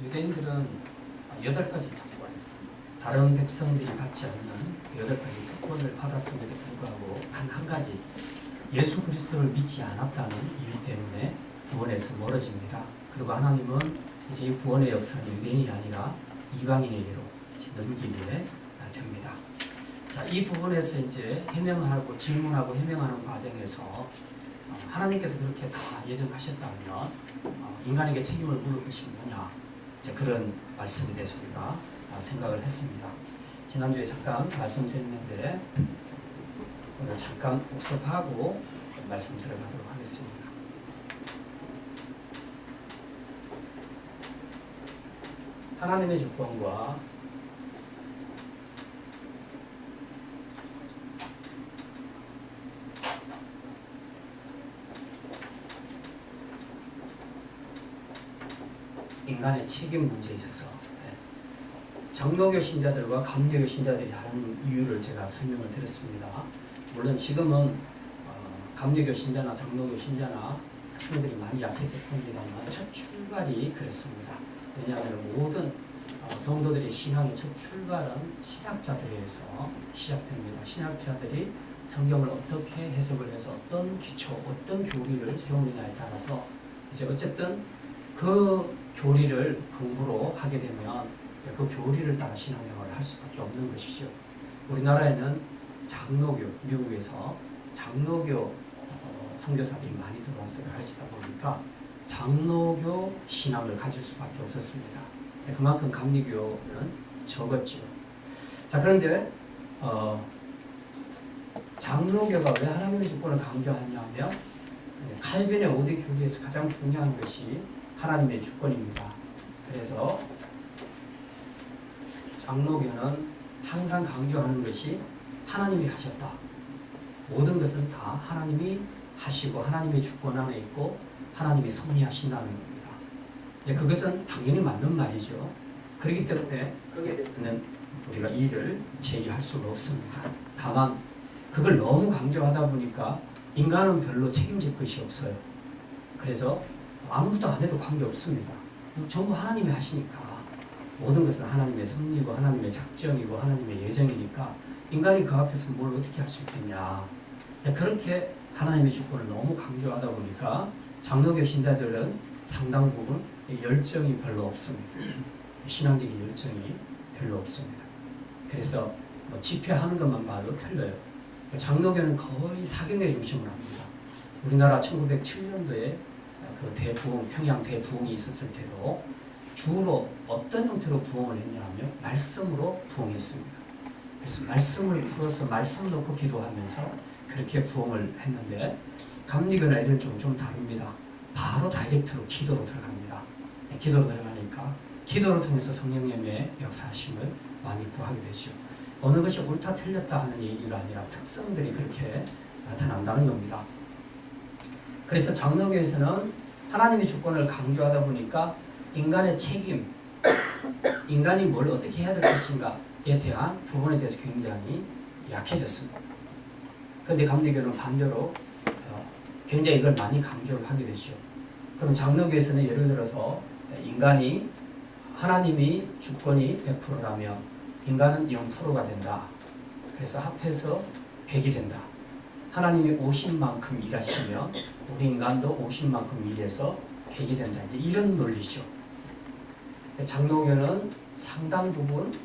유대인들은 8가지 특권, 다른 백성들이 받지 않는 8가지 특권을 받았음에도 불구하고 단 한 가지, 예수 그리스도를 믿지 않았다는 이유 때문에 구원에서 멀어집니다. 그리고 하나님은 이제 이 구원의 역사는 유대인이 아니라 이방인에게로 넘기게 됩니다. 자, 이 부분에서 이제 해명하고 질문하고 해명하는 과정에서 하나님께서 그렇게 다 예정하셨다면 인간에게 책임을 물을 것이 뭐냐, 이제 그런 말씀에 대해서 우리가 생각을 했습니다. 지난주에 잠깐 말씀드렸는데 오늘 잠깐 복습하고 말씀 들어가도록 하겠습니다. 하나님의 주권과 인간의 책임 문제에 있어서 장로교 신자들과 감리교 신자들이 다른 이유를 제가 설명을 드렸습니다. 물론 지금은 감리교 신자나 장로교 신자나 특성들이 많이 약해졌습니다만 첫 출발이 그렇습니다. 왜냐하면 모든 성도들의 신앙의 첫 출발은 시작자들에서 시작됩니다. 신학자들이 성경을 어떻게 해석을 해서 어떤 기초, 어떤 교리를 세우느냐에 따라서 이제 어쨌든 그 교리를 공부로 하게 되면 그 교리를 따라 신앙생활을 할 수밖에 없는 것이죠. 우리나라에는 장로교, 미국에서 장로교 선교사들이 많이 들어와서 가르치다 보니까 장로교 신앙을 가질 수밖에 없었습니다. 그만큼 감리교는 적었죠. 자, 그런데 장로교가 왜 하나님의 주권을 강조하냐면 칼빈의 5대 교리에서 가장 중요한 것이 하나님의 주권입니다. 그래서 장로교는 항상 강조하는 것이 하나님이 하셨다. 모든 것은 다 하나님이 하시고 하나님의 주권 안에 있고 하나님이 섭리하신다는 겁니다. 이제 그것은 당연히 맞는 말이죠. 그렇기 때문에 거기에 대해서는 우리가 이의를 제기할 수가 없습니다. 다만 그걸 너무 강조하다 보니까 인간은 별로 책임질 것이 없어요. 그래서 아무것도 안 해도 관계없습니다. 전부 하나님이 하시니까 모든 것은 하나님의 섭리고 하나님의 작정이고 하나님의 예정이니까 인간이 그 앞에서 뭘 어떻게 할 수 있겠냐. 그렇게 하나님의 주권을 너무 강조하다 보니까 장로교 신자들은 상당 부분 열정이 별로 없습니다. 신앙적인 열정이 별로 없습니다. 그래서 집회하는 것만 봐도 틀려요. 장로교는 거의 사경의 중심으로 합니다. 우리나라 1907년도에 그 대부흥, 평양 대부흥이 있었을 때도 주로 어떤 형태로 부흥을 했냐 하면 말씀으로 부흥했습니다. 그래서 말씀을 풀어서 말씀 놓고 기도하면서 그렇게 부흥을 했는데 감리교나 이런 쪽은 좀 다릅니다. 바로 다이렉트로 기도로 들어갑니다. 기도로 들어가니까 기도를 통해서 성령님의 역사하심을 많이 구하게 되죠. 어느 것이 옳다 틀렸다 하는 얘기가 아니라 특성들이 그렇게 나타난다는 겁니다. 그래서 장로교에서는 하나님의 주권을 강조하다 보니까 인간의 책임, 인간이 뭘 어떻게 해야 될 것인가에 대한 부분에 대해서 굉장히 약해졌습니다. 그런데 감리교는 반대로 굉장히 이걸 많이 강조를 하게 되죠. 그럼 장로교에서는 예를 들어서 인간이 하나님이 주권이 100%라면 인간은 0%가 된다. 그래서 합해서 100이 된다. 하나님이 50만큼 일하시면 우리 인간도 50만큼 일해서 100이 된다. 이제 이런 논리죠. 장로교는 상당 부분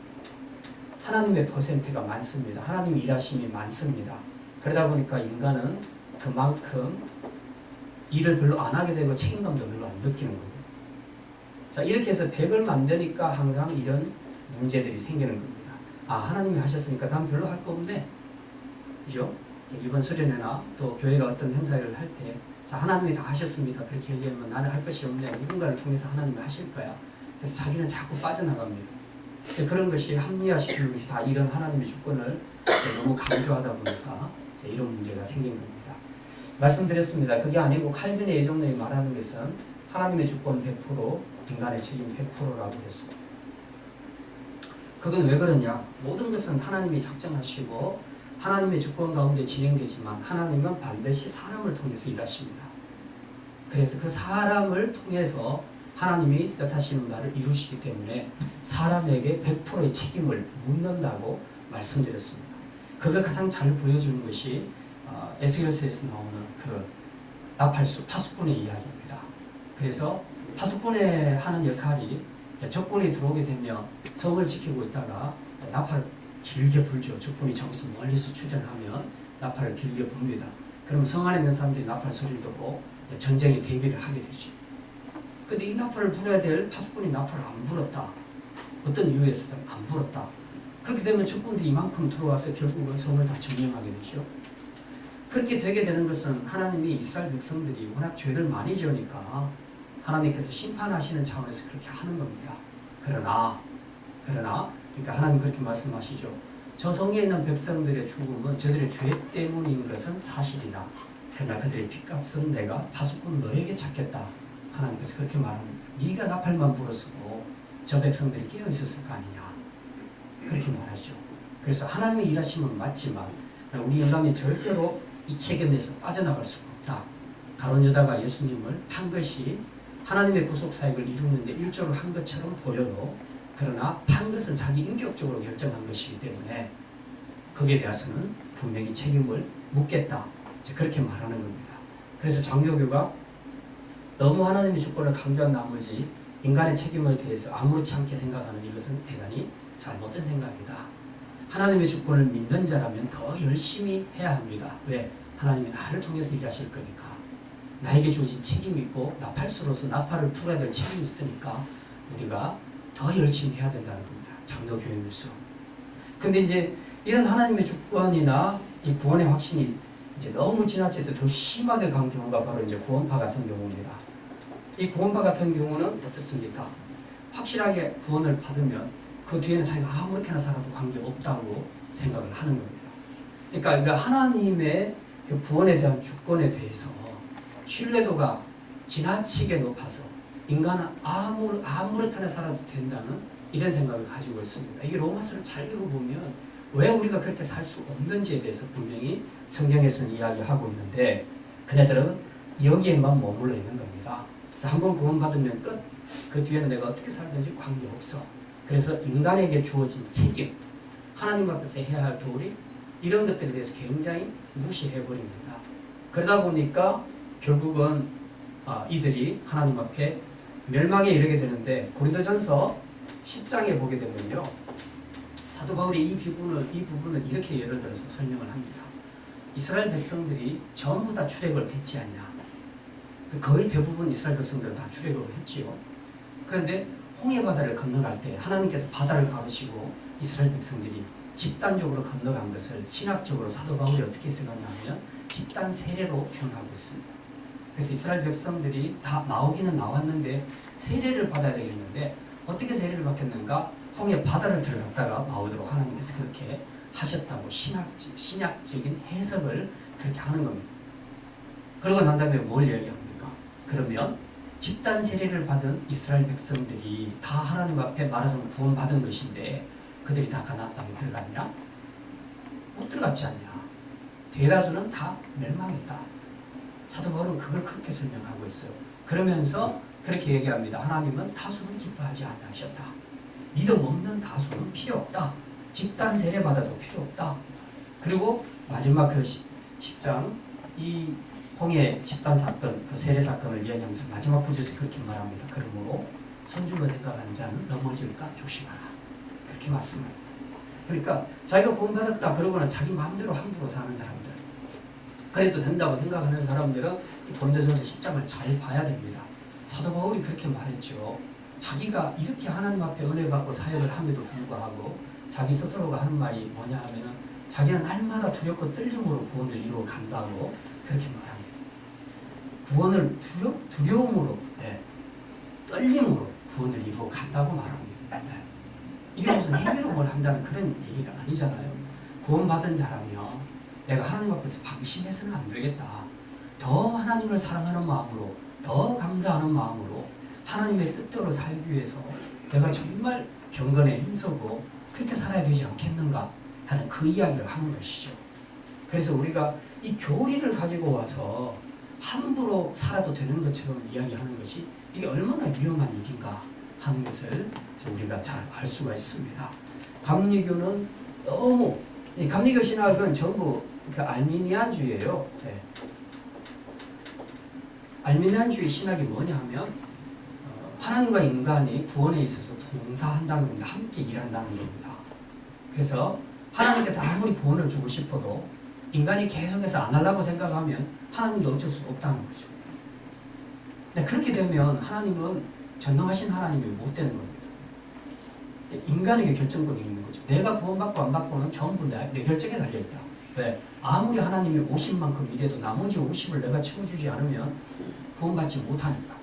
하나님의 퍼센트가 많습니다. 하나님의 일하심이 많습니다. 그러다 보니까 인간은 그만큼 일을 별로 안 하게 되고 책임감도 별로 안 느끼는 겁니다. 자, 이렇게 해서 100을 만드니까 항상 이런 문제들이 생기는 겁니다. 아, 하나님이 하셨으니까 난 별로 할 거 없네. 그죠? 이번 수련회나 또 교회가 어떤 행사를 할 때, 자, 하나님이 다 하셨습니다. 그렇게 얘기하면 나는 할 것이 없네. 누군가를 통해서 하나님이 하실 거야. 그래서 자기는 자꾸 빠져나갑니다. 그런 것이 합리화시키는 것이 다 이런 하나님의 주권을 너무 강조하다 보니까 이런 문제가 생긴 겁니다. 말씀드렸습니다. 그게 아니고 칼빈의 예정론이 말하는 것은 하나님의 주권 100%, 인간의 책임 100%라고 했습니다. 그건 왜 그러냐? 모든 것은 하나님이 작정하시고 하나님의 주권 가운데 진행되지만 하나님은 반드시 사람을 통해서 일하십니다. 그래서 그 사람을 통해서 하나님이 뜻하시는 바를 이루시기 때문에 사람에게 100%의 책임을 묻는다고 말씀드렸습니다. 그걸 가장 잘 보여주는 것이 에스겔서에서 나오는 그 나팔수 파수꾼의 이야기입니다. 그래서 파수꾼의 하는 역할이 적군이 들어오게 되면 성을 지키고 있다가 나팔을 길게 불죠. 적군이 저기서 멀리서 출현하면 나팔을 길게 붑니다. 그러면 성 안에 있는 사람들이 나팔 소리를 듣고 전쟁에 대비를 하게 되죠. 근데 이 나팔을 불어야 될 파수꾼이 나팔을 안 불었다. 어떤 이유에서든 안 불었다. 그렇게 되면 적군들이 이만큼 들어와서 결국은 성을 다 점령하게 되죠. 그렇게 되게 되는 것은 하나님이 이스라엘 백성들이 워낙 죄를 많이 지으니까 하나님께서 심판하시는 차원에서 그렇게 하는 겁니다. 그러나 그러니까 하나님 그렇게 말씀하시죠. 저 성에 있는 백성들의 죽음은 저들의 죄 때문인 것은 사실이나 그러나 그들의 핏값은 내가 파수꾼 너에게 찾겠다. 하나님께서 그렇게 말합니다. 네가 나팔만 불었어도 저 백성들이 깨어 있었을 거 아니냐. 그렇게 말하죠. 그래서 하나님의 일하심은 맞지만 우리 영감이 절대로 이 책임에서 빠져나갈 수가 없다. 가룟 유다가 예수님을 판 것이 하나님의 구속 사역을 이루는데 일조를 한 것처럼 보여도 그러나 판 것은 자기 인격적으로 결정한 것이기 때문에 거기에 대해서는 분명히 책임을 묻겠다. 그렇게 말하는 겁니다. 그래서 장로교가 너무 하나님의 주권을 강조한 나머지 인간의 책임에 대해서 아무렇지 않게 생각하는 이것은 대단히 잘못된 생각이다. 하나님의 주권을 믿는 자라면 더 열심히 해야 합니다. 왜? 하나님이 나를 통해서 일하실 거니까. 나에게 주어진 책임이 있고 나팔수로서 나팔을 풀어야 될 책임이 있으니까 우리가 더 열심히 해야 된다는 겁니다. 장로교회로서. 근데 이제 이런 하나님의 주권이나 이 구원의 확신이 이제 너무 지나쳐서 더 심하게 간 경우가 바로 이제 구원파 같은 경우입니다. 이 구원파 같은 경우는 어떻습니까? 확실하게 구원을 받으면 그 뒤에는 자기가 아무렇게나 살아도 관계없다고 생각을 하는 겁니다. 그러니까 하나님의 그 구원에 대한 주권에 대해서 신뢰도가 지나치게 높아서 인간은 아무렇게나 살아도 된다는 이런 생각을 가지고 있습니다. 이게 로마서를 잘 읽어보면 왜 우리가 그렇게 살 수 없는지에 대해서 분명히 성경에서는 이야기하고 있는데 그네들은 여기에만 머물러 있는 겁니다. 그래서 한번 구원받으면 끝. 그 뒤에는 내가 어떻게 살든지 관계없어. 그래서 인간에게 주어진 책임, 하나님 앞에서 해야 할 도리 이런 것들에 대해서 굉장히 무시해버립니다. 그러다 보니까 결국은 이들이 하나님 앞에 멸망에 이르게 되는데 고린도전서 10장에 보게 되면요. 사도 바울이 이 부분을 이렇게 예를 들어서 설명을 합니다. 이스라엘 백성들이 전부 다 출애굽을 했지 않냐. 거의 대부분 이스라엘 백성들은 다 출애굽을 했지요. 그런데 홍해 바다를 건너갈 때 하나님께서 바다를 가르시고 이스라엘 백성들이 집단적으로 건너간 것을 신학적으로 사도 바울이 어떻게 해석하냐면 집단 세례로 표현하고 있습니다. 그래서 이스라엘 백성들이 다 나오기는 나왔는데 세례를 받아야 되겠는데 어떻게 세례를 받겠는가? 홍해 바다를 들어갔다가 나오도록 하나님께서 그렇게 하셨다고 신약적인 해석을 그렇게 하는 겁니다. 그러고 난 다음에 뭘 얘기합니까? 그러면 집단 세례를 받은 이스라엘 백성들이 다 하나님 앞에 말하자면 구원받은 것인데 그들이 다 가나안 땅에 들어갔냐? 못 들어갔지 않냐? 대다수는 다 멸망했다. 사도 바울은 그걸 그렇게 설명하고 있어요. 그러면서 그렇게 얘기합니다. 하나님은 다수를 기뻐하지 않으셨다. 믿음 없는 다수는 필요 없다. 집단 세례 받아도 필요 없다. 그리고 마지막 그 10장 이 홍해 집단 사건, 그 세례 사건을 이야기하면서 마지막 구절에서 그렇게 말합니다. 그러므로 선줄로 생각하는 자는 넘어질까 조심하라. 그렇게 말씀합니다. 그러니까 자기가 구원받았다 그러고는 자기 마음대로 함부로 사는 사람들, 그래도 된다고 생각하는 사람들은 고린도전서 10장을 잘 봐야 됩니다. 사도 바울이 그렇게 말했죠. 자기가 이렇게 하나님 앞에 은혜 받고 사역을 함에도 불구하고 자기 스스로가 하는 말이 뭐냐 하면은 자기는 날마다 두렵고 떨림으로 구원을 이루어 간다고 그렇게 말합니다. 구원을 두려움으로, 떨림으로 구원을 이루어 간다고 말합니다. 이게 무슨 행위로 뭘 한다는 그런 얘기가 아니잖아요. 구원받은 자라면 내가 하나님 앞에서 방심해서는 안 되겠다. 더 하나님을 사랑하는 마음으로, 더 감사하는 마음으로 하나님의 뜻대로 살기 위해서 내가 정말 경건에 힘쓰고 그렇게 살아야 되지 않겠는가 하는 그 이야기를 하는 것이죠. 그래서 우리가 이 교리를 가지고 와서 함부로 살아도 되는 것처럼 이야기하는 것이 이게 얼마나 위험한 일인가 하는 것을 우리가 잘 알 수가 있습니다. 감리교는 너무, 이 감리교 신학은 전부 그 알미니안주의예요. 네. 알미니안주의 신학이 뭐냐 하면 하나님과 인간이 구원에 있어서 동사한다는 겁니다. 함께 일한다는 겁니다. 그래서 하나님께서 아무리 구원을 주고 싶어도 인간이 계속해서 안 하려고 생각하면 하나님도 어쩔 수가 없다는 거죠. 근데 그렇게 되면 하나님은 전능하신 하나님이 못 되는 겁니다. 인간에게 결정권이 있는 거죠. 내가 구원받고 안 받고는 전부 내 결정에 달려있다. 왜? 아무리 하나님이 50만큼 이래도 나머지 50을 내가 채워주지 않으면 구원받지 못하니까.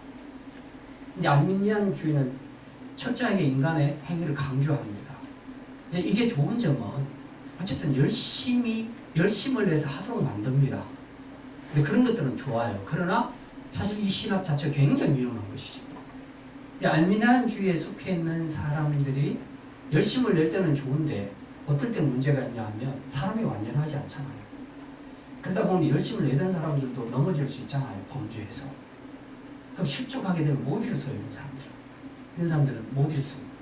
근데 알미니안주의는 철저하게 인간의 행위를 강조합니다. 이제 이게 좋은 점은 어쨌든 열심을 내서 하도록 만듭니다. 근데 그런 것들은 좋아요. 그러나 사실 이 신학 자체가 굉장히 위험한 것이죠. 알미니안주의에 속해 있는 사람들이 열심을 낼 때는 좋은데 어떨 때 문제가 있냐 하면 사람이 완전하지 않잖아요. 그러다 보니 열심을 내던 사람들도 넘어질 수 있잖아요. 범죄에서. 그럼 실족하게 되면 못 일어서요. 이런 사람들. 이런 사람들은 못 일어섭니다.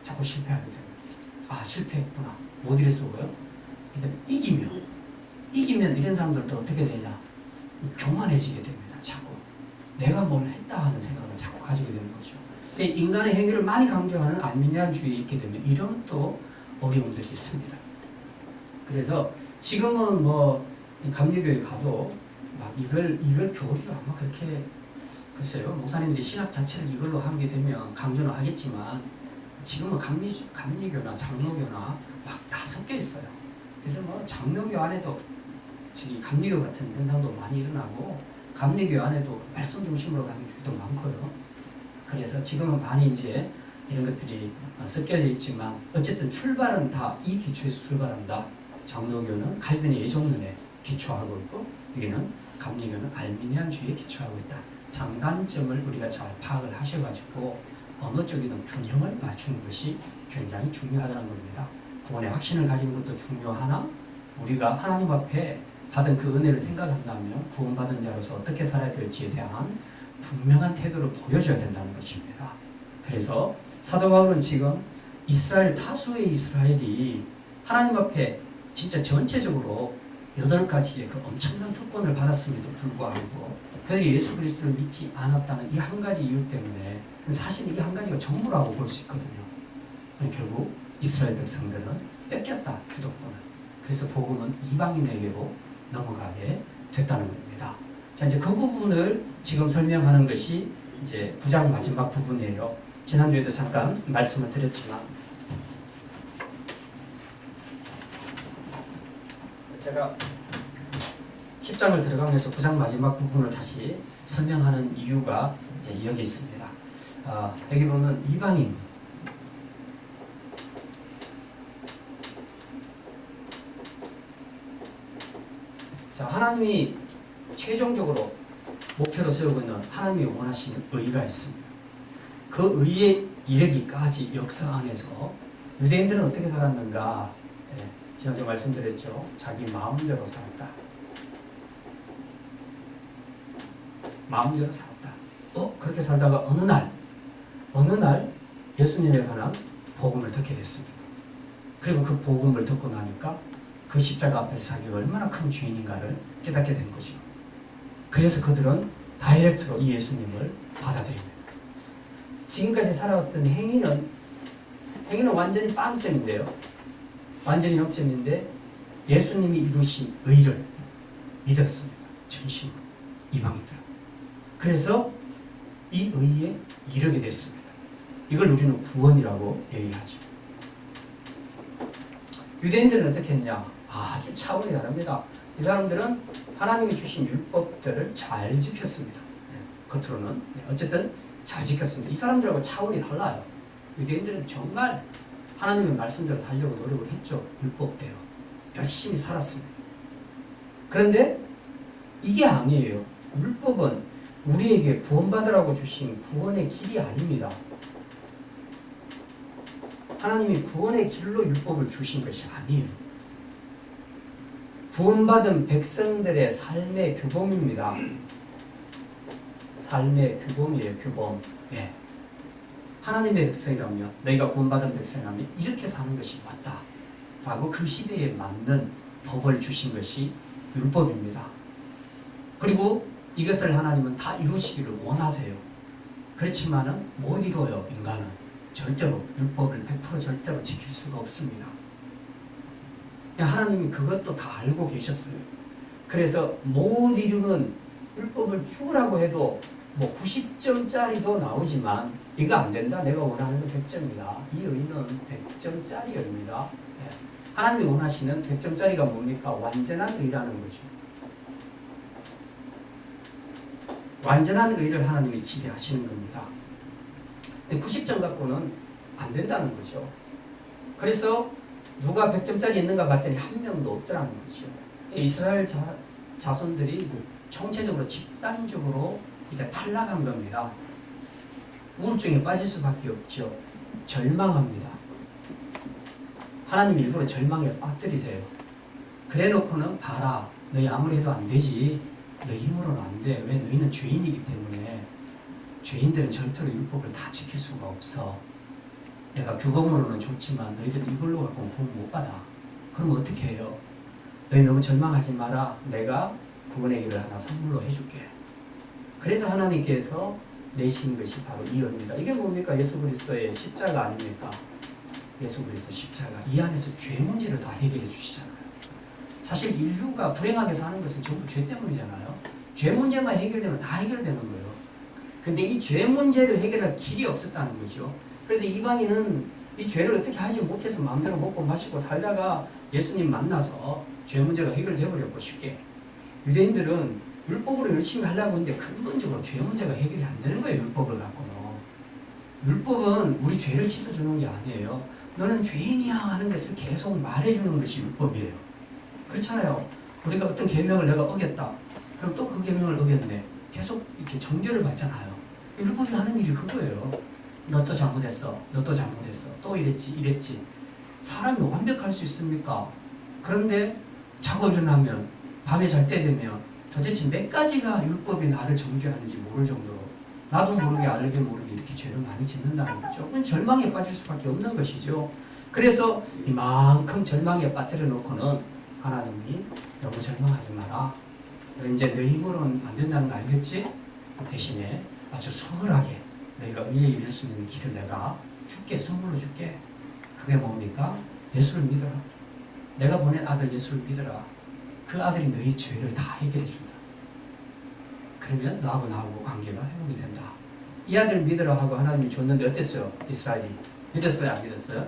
자꾸 실패하게 됩니다. 아, 실패했구나. 못 일어서고요. 이기면 이런 사람들도 어떻게 되냐. 교만해지게 됩니다. 자꾸. 내가 뭘 했다 하는 생각을 자꾸 가지게 되는 거죠. 인간의 행위를 많이 강조하는 알미니안주의에 있게 되면 이런 또 어려움들이 있습니다. 그래서 지금은 뭐 감리교에 가도 막 이걸 교리로 아마 그렇게 글쎄요 목사님들이 신학 자체를 이걸로 하게 되면 강조는 하겠지만 지금은 감리교나 장로교나 막 다 섞여 있어요. 그래서 뭐 장로교 안에도 감리교 같은 현상도 많이 일어나고 감리교 안에도 말씀 중심으로 가는 교회도 많고요. 그래서 지금은 많이 이제 이런 것들이 섞여져 있지만 어쨌든 출발은 다 이 기초에서 출발한다. 장로교는 칼빈의 예종론에 기초하고 있고 여기는 감리교는 알미니안주의에 기초하고 있다. 장단점을 우리가 잘 파악을 하셔가지고 어느 쪽이든 균형을 맞추는 것이 굉장히 중요하다는 겁니다. 구원의 확신을 가지는 것도 중요하나 우리가 하나님 앞에 받은 그 은혜를 생각한다면 구원받은 자로서 어떻게 살아야 될지에 대한 분명한 태도를 보여줘야 된다는 것입니다. 그래서 사도 바울은 지금 다수의 이스라엘이 하나님 앞에 진짜 전체적으로 8가지의 그 엄청난 특권을 받았음에도 불구하고 그들이 예수 그리스도를 믿지 않았다는 이 한 가지 이유 때문에 사실 이 한 가지가 전부라고 볼 수 있거든요. 결국 이스라엘 백성들은 뺏겼다, 주도권을. 그래서 복음은 이방인에게로 넘어가게 됐다는 겁니다. 자, 이제 그 부분을 지금 설명하는 것이 이제 9장 마지막 부분이에요. 지난주에도 잠깐 말씀을 드렸지만 제가 10장을 들어가면서 9장 마지막 부분을 다시 설명하는 이유가 이제 여기 있습니다. 여기 보면 이방인 자, 하나님이 최종적으로 목표로 세우고 있는 하나님이 원하시는 의가 있습니다. 그 의에 이르기까지 역사 안에서 유대인들은 어떻게 살았는가? 지난주 말씀드렸죠. 자기 마음대로 살았다. 마음대로 살았다. 그렇게 살다가 어느 날 예수님에 관한 복음을 듣게 됐습니다. 그리고 그 복음을 듣고 나니까 그 십자가 앞에서 자기가 얼마나 큰 죄인인가를 깨닫게 된 거죠. 그래서 그들은 다이렉트로 이 예수님을 받아들입니다. 지금까지 살아왔던 행위는 완전히 빵점인데요. 완전히 0점인데 예수님이 이루신 의를 믿었습니다. 전심으로 이방인들. 그래서 이 의에 이르게 됐습니다. 이걸 우리는 구원이라고 얘기하죠. 유대인들은 어떻게 했냐? 아주 차원이 다릅니다. 이 사람들은 하나님이 주신 율법들을 잘 지켰습니다. 겉으로는 어쨌든 잘 지켰습니다. 이 사람들하고 차원이 달라요. 유대인들은 정말 하나님의 말씀대로 살려고 노력을 했죠. 율법대로 열심히 살았습니다. 그런데 이게 아니에요. 율법은 우리에게 구원받으라고 주신 구원의 길이 아닙니다. 하나님이 구원의 길로 율법을 주신 것이 아니에요. 구원받은 백성들의 삶의 규범입니다. 삶의 규범이에요. 규범. 예. 하나님의 백성이라면, 너희가 구원받은 백성이라면 이렇게 사는 것이 맞다 라고 그 시대에 맞는 법을 주신 것이 율법입니다. 그리고 이것을 하나님은 다 이루시기를 원하세요. 그렇지만은 못 이루어요. 인간은 절대로 율법을 100% 절대로 지킬 수가 없습니다. 하나님이 그것도 다 알고 계셨어요. 그래서 못 이루는 율법을 죽으라고 해도 뭐 90점짜리도 나오지만 이거 안 된다. 내가 원하는 건 100점이다. 이 의는 100점짜리 의입니다. 하나님이 원하시는 100점짜리가 뭡니까? 완전한 의라는 거죠. 완전한 의를 하나님이 기대하시는 겁니다. 90점 갖고는 안 된다는 거죠. 그래서 누가 100점짜리 있는가 봤더니 한 명도 없더라는 거죠. 이스라엘 자손들이 총체적으로 집단적으로 이제 탈락한 겁니다. 우울증에 빠질 수밖에 없죠. 절망합니다. 하나님 일부러 절망에 빠뜨리세요. 그래 놓고는 봐라. 너희 아무리 해도 안 되지. 너희 힘으로는 안 돼. 왜? 너희는 죄인이기 때문에. 죄인들은 절대로 율법을 다 지킬 수가 없어. 내가 규범으로는 좋지만 너희들 이걸로 갖고 구원 못 받아. 그럼 어떻게 해요? 너희 너무 절망하지 마라. 내가 구원의 길을 하나 선물로 해줄게. 그래서 하나님께서 내신 것이 바로 이 의입니다. 이게 뭡니까? 예수 그리스도의 십자가 아닙니까? 예수 그리스도 십자가. 이 안에서 죄 문제를 다 해결해 주시잖아요. 사실 인류가 불행하게 사는 것은 전부 죄 때문이잖아요. 죄 문제만 해결되면 다 해결되는 거예요. 근데 이 죄 문제를 해결할 길이 없었다는 거죠. 그래서 이방인은 이 죄를 어떻게 하지 못해서 마음대로 먹고 마시고 살다가 예수님 만나서 죄 문제가 해결돼 버렸고 쉽게. 유대인들은 율법으로 열심히 하려고 했는데 근본적으로 죄 문제가 해결이 안 되는 거예요. 율법을 갖고는. 율법은 우리 죄를 씻어주는 게 아니에요. 너는 죄인이야 하는 것을 계속 말해주는 것이 율법이에요. 그렇잖아요. 우리가 어떤 계명을 내가 어겼다. 그럼 또 그 계명을 어겼네. 계속 이렇게 정죄를 받잖아요. 율법이 하는 일이 그거예요. 너 또 잘못했어. 너 또 잘못했어. 또 이랬지. 사람이 완벽할 수 있습니까? 그런데 자고 일어나면 밤에 잘 때 되면 도대체 몇 가지가 율법이 나를 정죄하는지 모를 정도로 나도 모르게 알게 모르게 이렇게 죄를 많이 짓는다는 거죠. 그건 절망에 빠질 수밖에 없는 것이죠. 그래서 이만큼 절망에 빠뜨려 놓고는 하나님이 너무 절망하지 마라. 이제 너 힘으로는 안 된다는 거 알겠지? 대신에 아주 수월하게 너희가 의에 이를 수 있는 길을 내가 줄게. 선물로 줄게. 그게 뭡니까? 예수를 믿어라. 내가 보낸 아들 예수를 믿어라. 그 아들이 너희 죄를 다 해결해 준다. 그러면 너하고 나하고 관계가 회복이 된다. 이 아들 믿으라 하고 하나님이 줬는데 어땠어요? 이스라엘이 믿었어요? 안 믿었어요?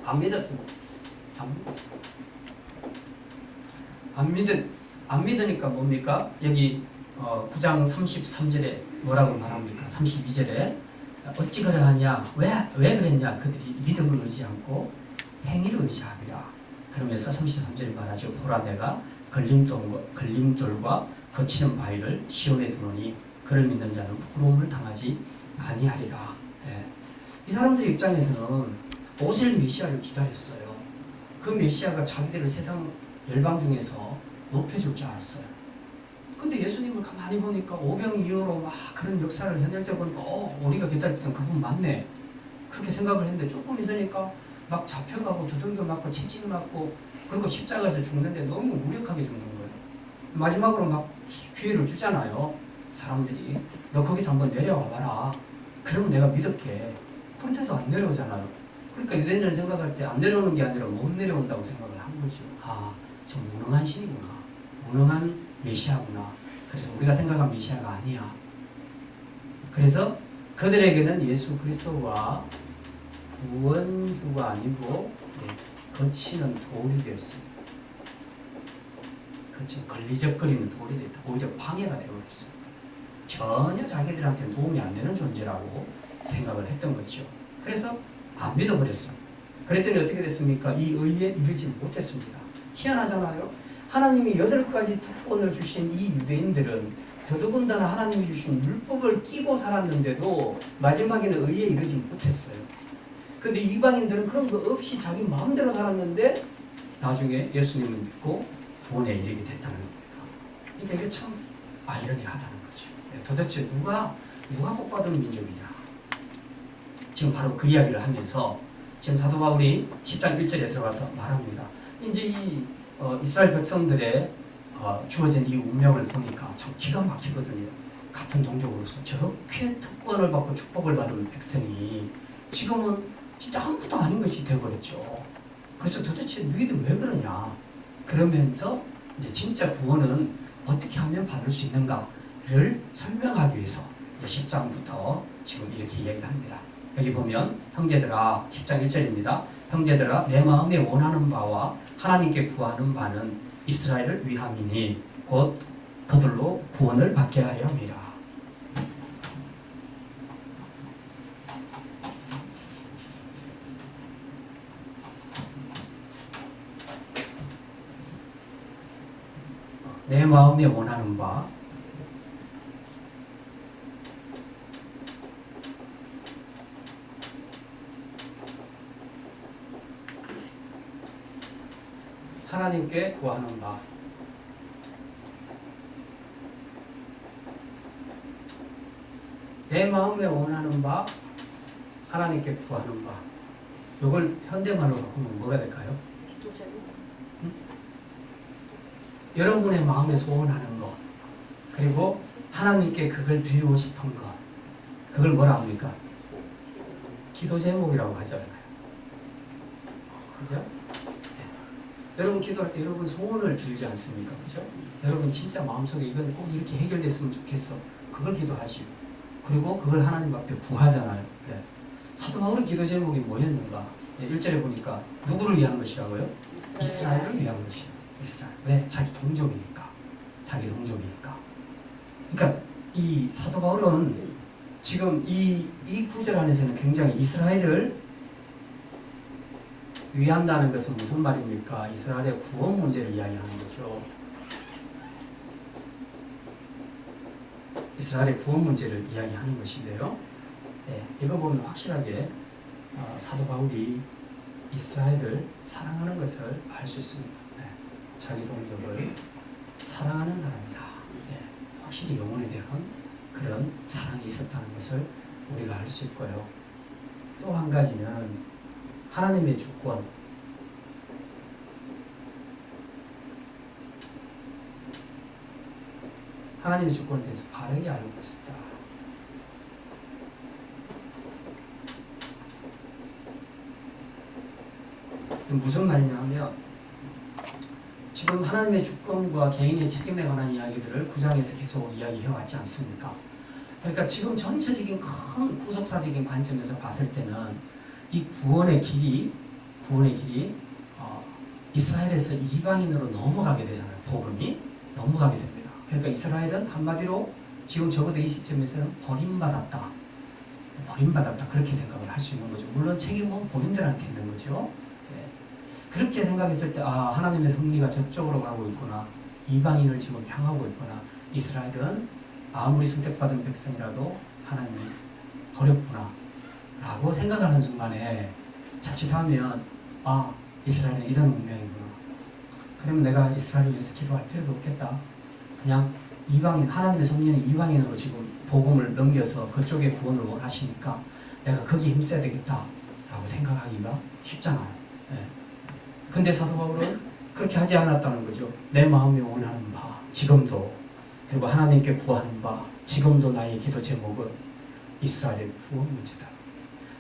안 믿었습니다. 안 믿으니까 뭡니까? 여기 9장 33절에 뭐라고 말합니까? 32절에 어찌 그러하냐? 왜 그랬냐? 그들이 믿음을 의지 않고 행위를 의지함이라. 그러면서 33절에 말하죠. 보라 내가 걸림돌과 거치는 바위를 시온에 두노니 그를 믿는 자는 부끄러움을 당하지 아니하리라. 예. 이 사람들 입장에서는 오실 메시아를 기다렸어요. 그 메시아가 자기들을 세상 열방 중에서 높여줄 줄 알았어요. 근데 예수님을 가만히 보니까 오병이어로 막 그런 역사를 해낼 때 보니까 우리가 기다렸던 그분 맞네. 그렇게 생각을 했는데 조금 있으니까 막 잡혀가고 두들겨 맞고 채찍 맞고 그리고 십자가에서 죽는데 너무 무력하게 죽는 거예요. 마지막으로 막 기회를 주잖아요. 사람들이 너 거기서 한번 내려와 봐라. 그러면 내가 믿을게. 그런데도 안 내려오잖아요. 그러니까 유대인들은 생각할 때 안 내려오는 게 아니라 못 내려온다고 생각을 한 거죠. 저 무능한 신이구나. 무능한 메시아구나. 그래서 우리가 생각한 메시아가 아니야. 그래서 그들에게는 예수 그리스도가 구원주가 아니고 거치는 돌이 됐습니다. 그렇죠. 걸리적거리는 돌이 됐다. 오히려 방해가 되어버렸습니다. 전혀 자기들한테는 도움이 안 되는 존재라고 생각을 했던 거죠. 그래서 안 믿어버렸습니다. 그랬더니 어떻게 됐습니까? 이 의에 이르지 못했습니다. 희한하잖아요. 하나님이 8가지 특권을 주신 이 유대인들은 더더군다나 하나님이 주신 율법을 끼고 살았는데도 마지막에는 의에 이르지 못했어요. 근데 이방인들은 그런 거 없이 자기 마음대로 살았는데 나중에 예수님을 믿고 구원에 이르게 됐다는 겁니다. 이게 참 아이러니하다는 거죠. 도대체 누가 복받은 민족이냐. 지금 바로 그 이야기를 하면서 지금 사도 바울이 10장 1절에 들어가서 말합니다. 이제 이 이스라엘 백성들의 주어진 이 운명을 보니까 참 기가 막히거든요. 같은 동족으로서 저렇게 특권을 받고 축복을 받은 백성이 지금은 진짜 아무것도 아닌 것이 되어버렸죠. 그래서 도대체 너희들 왜 그러냐. 그러면서 이제 진짜 구원은 어떻게 하면 받을 수 있는가를 설명하기 위해서 이제 10장부터 지금 이렇게 이야기를 합니다. 여기 보면 형제들아 10장 1절입니다. 형제들아 내 마음에 원하는 바와 하나님께 구하는 바는 이스라엘을 위함이니 곧 그들로 구원을 받게 하려 함이라. 내 마음에 원하는 바 하나님께 구하는 바 내 마음에 원하는 바 하나님께 구하는 바 이걸 현대말로 바꾸면 뭐가 될까요? 여러분의 마음에 소원하는 것 그리고 하나님께 그걸 빌리고 싶은 것 그걸 뭐라 합니까? 기도 제목이라고 하잖아요. 그죠? 네. 여러분 기도할 때 여러분 소원을 빌지 않습니까? 그죠? 여러분 진짜 마음속에 이건 꼭 이렇게 해결됐으면 좋겠어. 그걸 기도하지요. 그리고 그걸 하나님 앞에 구하잖아요. 네. 사도 바울의 기도 제목이 뭐였는가? 네, 1절에 보니까 누구를 위한 것이라고요? 이스라엘을 위한 것이요. 이스라엘. 왜? 자기 동족이니까. 자기 동족이니까. 그러니까 이 사도 바울은 지금 이 구절 안에서는 굉장히 이스라엘을 위한다는 것은 무슨 말입니까? 이스라엘의 구원 문제를 이야기하는 거죠. 이스라엘의 구원 문제를 이야기하는 것인데요. 네, 이거 보면 확실하게 사도 바울이 이스라엘을 사랑하는 것을 알 수 있습니다. 네, 자기 동족을 사랑하는 사람이다. 네, 확실히 영혼에 대한 그런 사랑이 있었다는 것을 우리가 알 수 있고요. 또 한 가지는 하나님의 주권, 하나님의 주권에 대해서 바르게 알고 있었다. 무슨 말이냐 하면 지금 하나님의 주권과 개인의 책임에 관한 이야기들을 9장에서 계속 이야기해왔지 않습니까? 그러니까 지금 전체적인 큰 구속사적인 관점에서 봤을 때는 이 구원의 길이 이스라엘에서 이방인으로 넘어가게 되잖아요. 복음이 넘어가게 됩니다. 그러니까 이스라엘은 한마디로 지금 적어도 이 시점에서는 버림받았다 그렇게 생각을 할 수 있는 거죠. 물론 책임은 본인들한테 있는 거죠. 예. 그렇게 생각했을 때 하나님의 섭리가 저쪽으로 가고 있구나. 이방인을 지금 향하고 있구나. 이스라엘은 아무리 선택받은 백성이라도 하나님이 버렸구나 라고 생각하는 순간에 자칫하면 이스라엘은 이런 운명이구나. 그러면 내가 이스라엘을 위해서 기도할 필요도 없겠다. 그냥 이방인, 하나님의 섭리는 이방인으로 지금 복음을 넘겨서 그쪽에 구원을 원하시니까 내가 거기에 힘써야 되겠다 라고 생각하기가 쉽잖아요. 예. 근데 사도 바울은 그렇게 하지 않았다는 거죠. 내 마음이 원하는 바 지금도, 그리고 하나님께 구하는 바 지금도 나의 기도 제목은 이스라엘의 구원 문제다.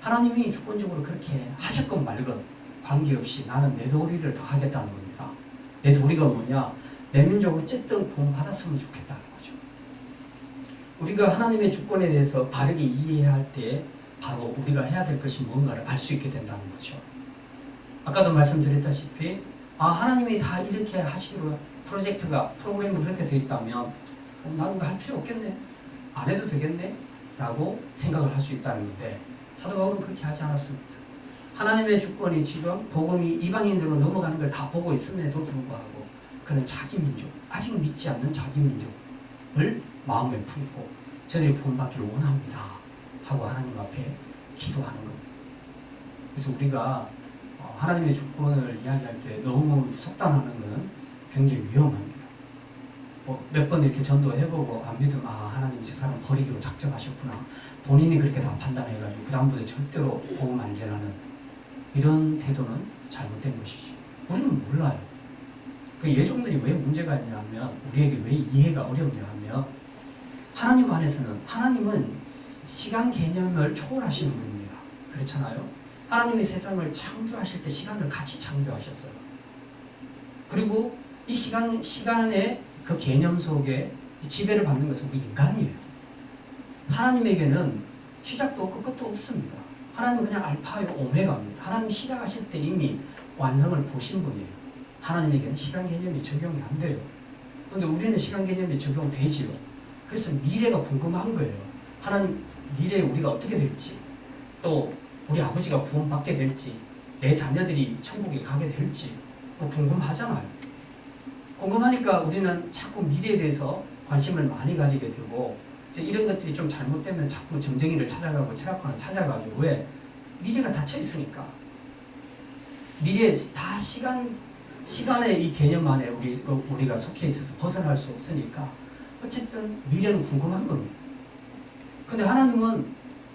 하나님이 주권적으로 그렇게 하셨건 말건 관계없이 나는 내 도리를 더 하겠다는 겁니다. 내 도리가 뭐냐? 내 민족 어쨌든 구원받았으면 좋겠다는 거죠. 우리가 하나님의 주권에 대해서 바르게 이해해야 할 때 바로 우리가 해야 될 것이 뭔가를 알 수 있게 된다는 거죠. 아까도 말씀드렸다시피 하나님이 다 이렇게 하시기로 프로그램이 그렇게 되어 있다면 나는 할 필요 없겠네, 안 해도 되겠네 라고 생각을 할 수 있다는 건데 사도 바울은 그렇게 하지 않았습니다. 하나님의 주권이 지금 복음이 이방인으로 넘어가는 걸 다 보고 있음에도 불구하고 그는 자기 민족, 아직 믿지 않는 자기 민족을 마음에 품고 저들이 구원받기를 원합니다 하고 하나님 앞에 기도하는 겁니다. 그래서 우리가 하나님의 주권을 이야기할 때 너무 속단하는 것은 굉장히 위험합니다. 몇 번 이렇게 전도해보고 안 믿으면 하나님이 저 사람 버리기로 작정하셨구나. 본인이 그렇게 다 판단해가지고 그 다음부터 절대로 복음 안 전하는 이런 태도는 잘못된 것이죠. 우리는 몰라요. 그 예종들이 왜 문제가 있냐면 우리에게 왜 이해가 어렵냐 하면 하나님 안에서는 하나님은 시간 개념을 초월하시는 분입니다. 그렇잖아요. 하나님이 세상을 창조하실 때 시간을 같이 창조하셨어요. 그리고 이 시간의 그 개념 속에 지배를 받는 것은 우리 인간이에요. 하나님에게는 시작도 없고 끝도 없습니다. 하나님은 그냥 알파요 오메가입니다. 하나님 시작하실 때 이미 완성을 보신 분이에요. 하나님에게는 시간 개념이 적용이 안 돼요. 그런데 우리는 시간 개념이 적용되지요. 그래서 미래가 궁금한 거예요. 하나님 미래에 우리가 어떻게 될지, 또 우리 아버지가 구원받게 될지, 내 자녀들이 천국에 가게 될지 궁금하잖아요. 궁금하니까 우리는 자꾸 미래에 대해서 관심을 많이 가지게 되고, 이제 이런 것들이 좀 잘못되면 자꾸 점쟁이를 찾아가고 철학관을 찾아가고, 왜? 미래가 닫혀 있으니까. 미래에 다 시간의 이 개념 안에 우리가 속해 있어서 벗어날 수 없으니까 어쨌든 미래는 궁금한 겁니다. 근데 하나님은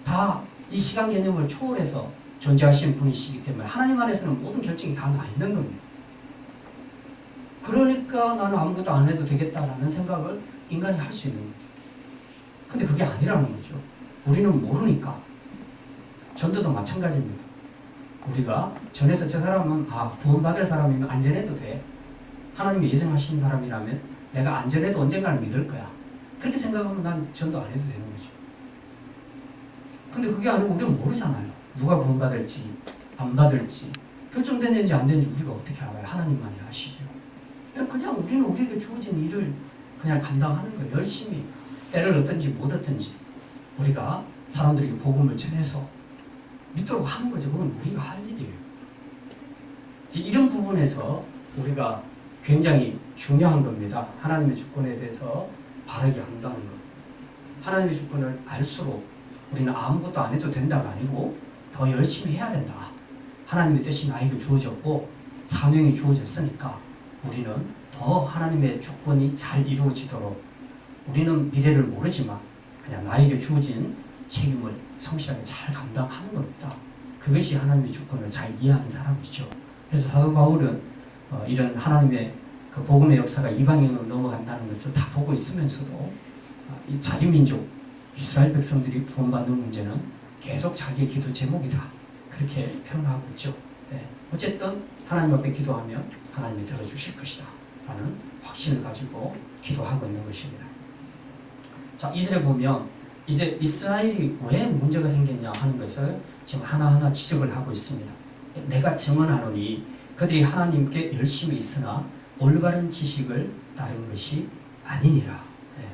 다 이 시간 개념을 초월해서 존재하시는 분이시기 때문에 하나님 안에서는 모든 결정이 다 나 있는 겁니다. 그러니까 나는 아무것도 안 해도 되겠다라는 생각을 인간이 할 수 있는 거죠. 근데 그게 아니라는 거죠. 우리는 모르니까. 전도도 마찬가지입니다. 우리가 전에서 저 사람은 구원받을 사람이면 안전해도 돼. 하나님이 예정하신 사람이라면 내가 안전해도 언젠가는 믿을 거야. 그렇게 생각하면 난 전도 안 해도 되는 거죠. 근데 그게 아니고 우리는 모르잖아요. 누가 구원받을지 안 받을지 결정됐는지 안 됐는지 우리가 어떻게 알아요? 하나님만이 아시죠. 그냥 우리는 우리에게 주어진 일을 그냥 감당하는 거예요. 열심히 때를 얻든지 못 얻든지 우리가 사람들에게 복음을 전해서 믿도록 하는 거죠. 그건 우리가 할 일이에요. 이런 부분에서 우리가 굉장히 중요한 겁니다. 하나님의 주권에 대해서 바르게 한다는 것. 하나님의 주권을 알수록 우리는 아무것도 안 해도 된다가 아니고 더 열심히 해야 된다. 하나님의 뜻이 나에게 주어졌고 사명이 주어졌으니까 우리는 더 하나님의 주권이 잘 이루어지도록, 우리는 미래를 모르지만 그냥 나에게 주어진 책임을 성실하게 잘 감당하는 겁니다. 그것이 하나님의 주권을 잘 이해하는 사람이죠. 그래서 사도 바울은 이런 하나님의 그 복음의 역사가 이방인으로 넘어간다는 것을 다 보고 있으면서도 이 자기 민족 이스라엘 백성들이 구원받는 문제는 계속 자기의 기도 제목이다. 그렇게 표현하고 있죠. 네. 어쨌든 하나님 앞에 기도하면 하나님이 들어주실 것이다 라는 확신을 가지고 기도하고 있는 것입니다. 자, 2절에 보면 이제 이스라엘이 왜 문제가 생겼냐 하는 것을 지금 하나하나 지적을 하고 있습니다. 내가 증언하노니 그들이 하나님께 열심히 있으나 올바른 지식을 따른 것이 아니니라. 네.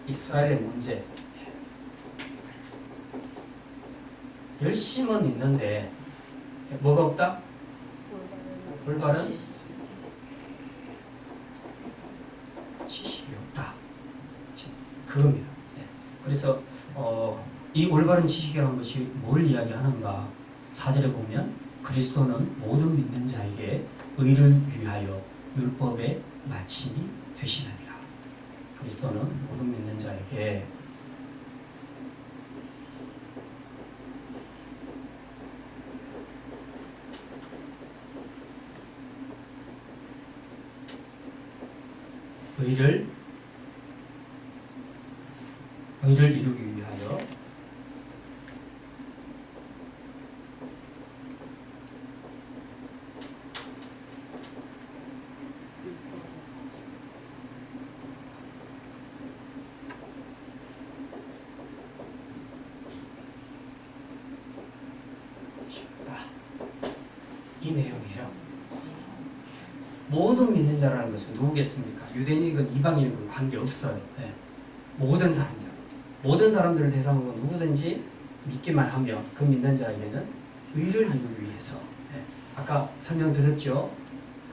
이스라엘의 문제. 열심은 있는데 뭐가 없다? 올바른 지식이 없다. 그겁니다. 그래서 이 올바른 지식이라는 것이 뭘 이야기하는가? 4절에 보면 그리스도는 모든 믿는 자에게 의를 위하여 율법의 마침이 되시느니라. 그리스도는 모든 믿는 자에게 의를 이루기 위하여 이 내용이에요. 모든 믿는 자라는 것은 누구겠습니까? 유대인이건 이방인이건 관계없어요. 네. 모든 사람들을 대상으로 누구든지 믿기만 하면 그 믿는 자에게는 의를 이루기 위해서, 네. 아까 설명드렸죠.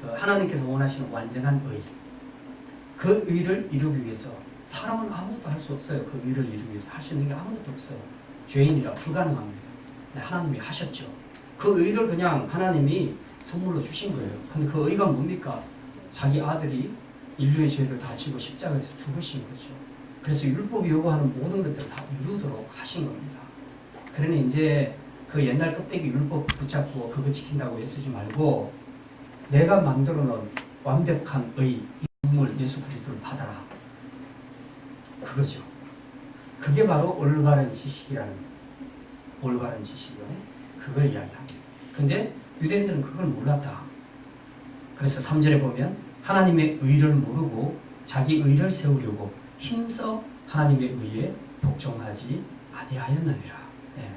그 하나님께서 원하시는 완전한 의, 그 의를 이루기 위해서 사람은 아무것도 할 수 없어요. 그 의를 이루기 위해서 할 수 있는 게 아무것도 없어요. 죄인이라 불가능합니다. 근데 하나님이 하셨죠. 그 의를 그냥 하나님이 선물로 주신 거예요. 근데 그 의가 뭡니까? 자기 아들이 인류의 죄를 다 지고 십자가에서 죽으신 거죠. 그래서 율법이 요구하는 모든 것들을 다 이루도록 하신 겁니다. 그러니 이제 그 옛날 껍데기 율법 붙잡고 그거 지킨다고 애쓰지 말고 내가 만들어 놓은 완벽한 의, 이 선물 예수 그리스도를 받아라. 그거죠. 그게 바로 올바른 지식이라는 거예요. 올바른 지식은 그걸 이야기합니다. 근데 유대인들은 그걸 몰랐다. 그래서 3절에 보면 하나님의 의를 모르고 자기 의를 세우려고 힘써 하나님의 의에 복종하지 아니하였느니라. 예.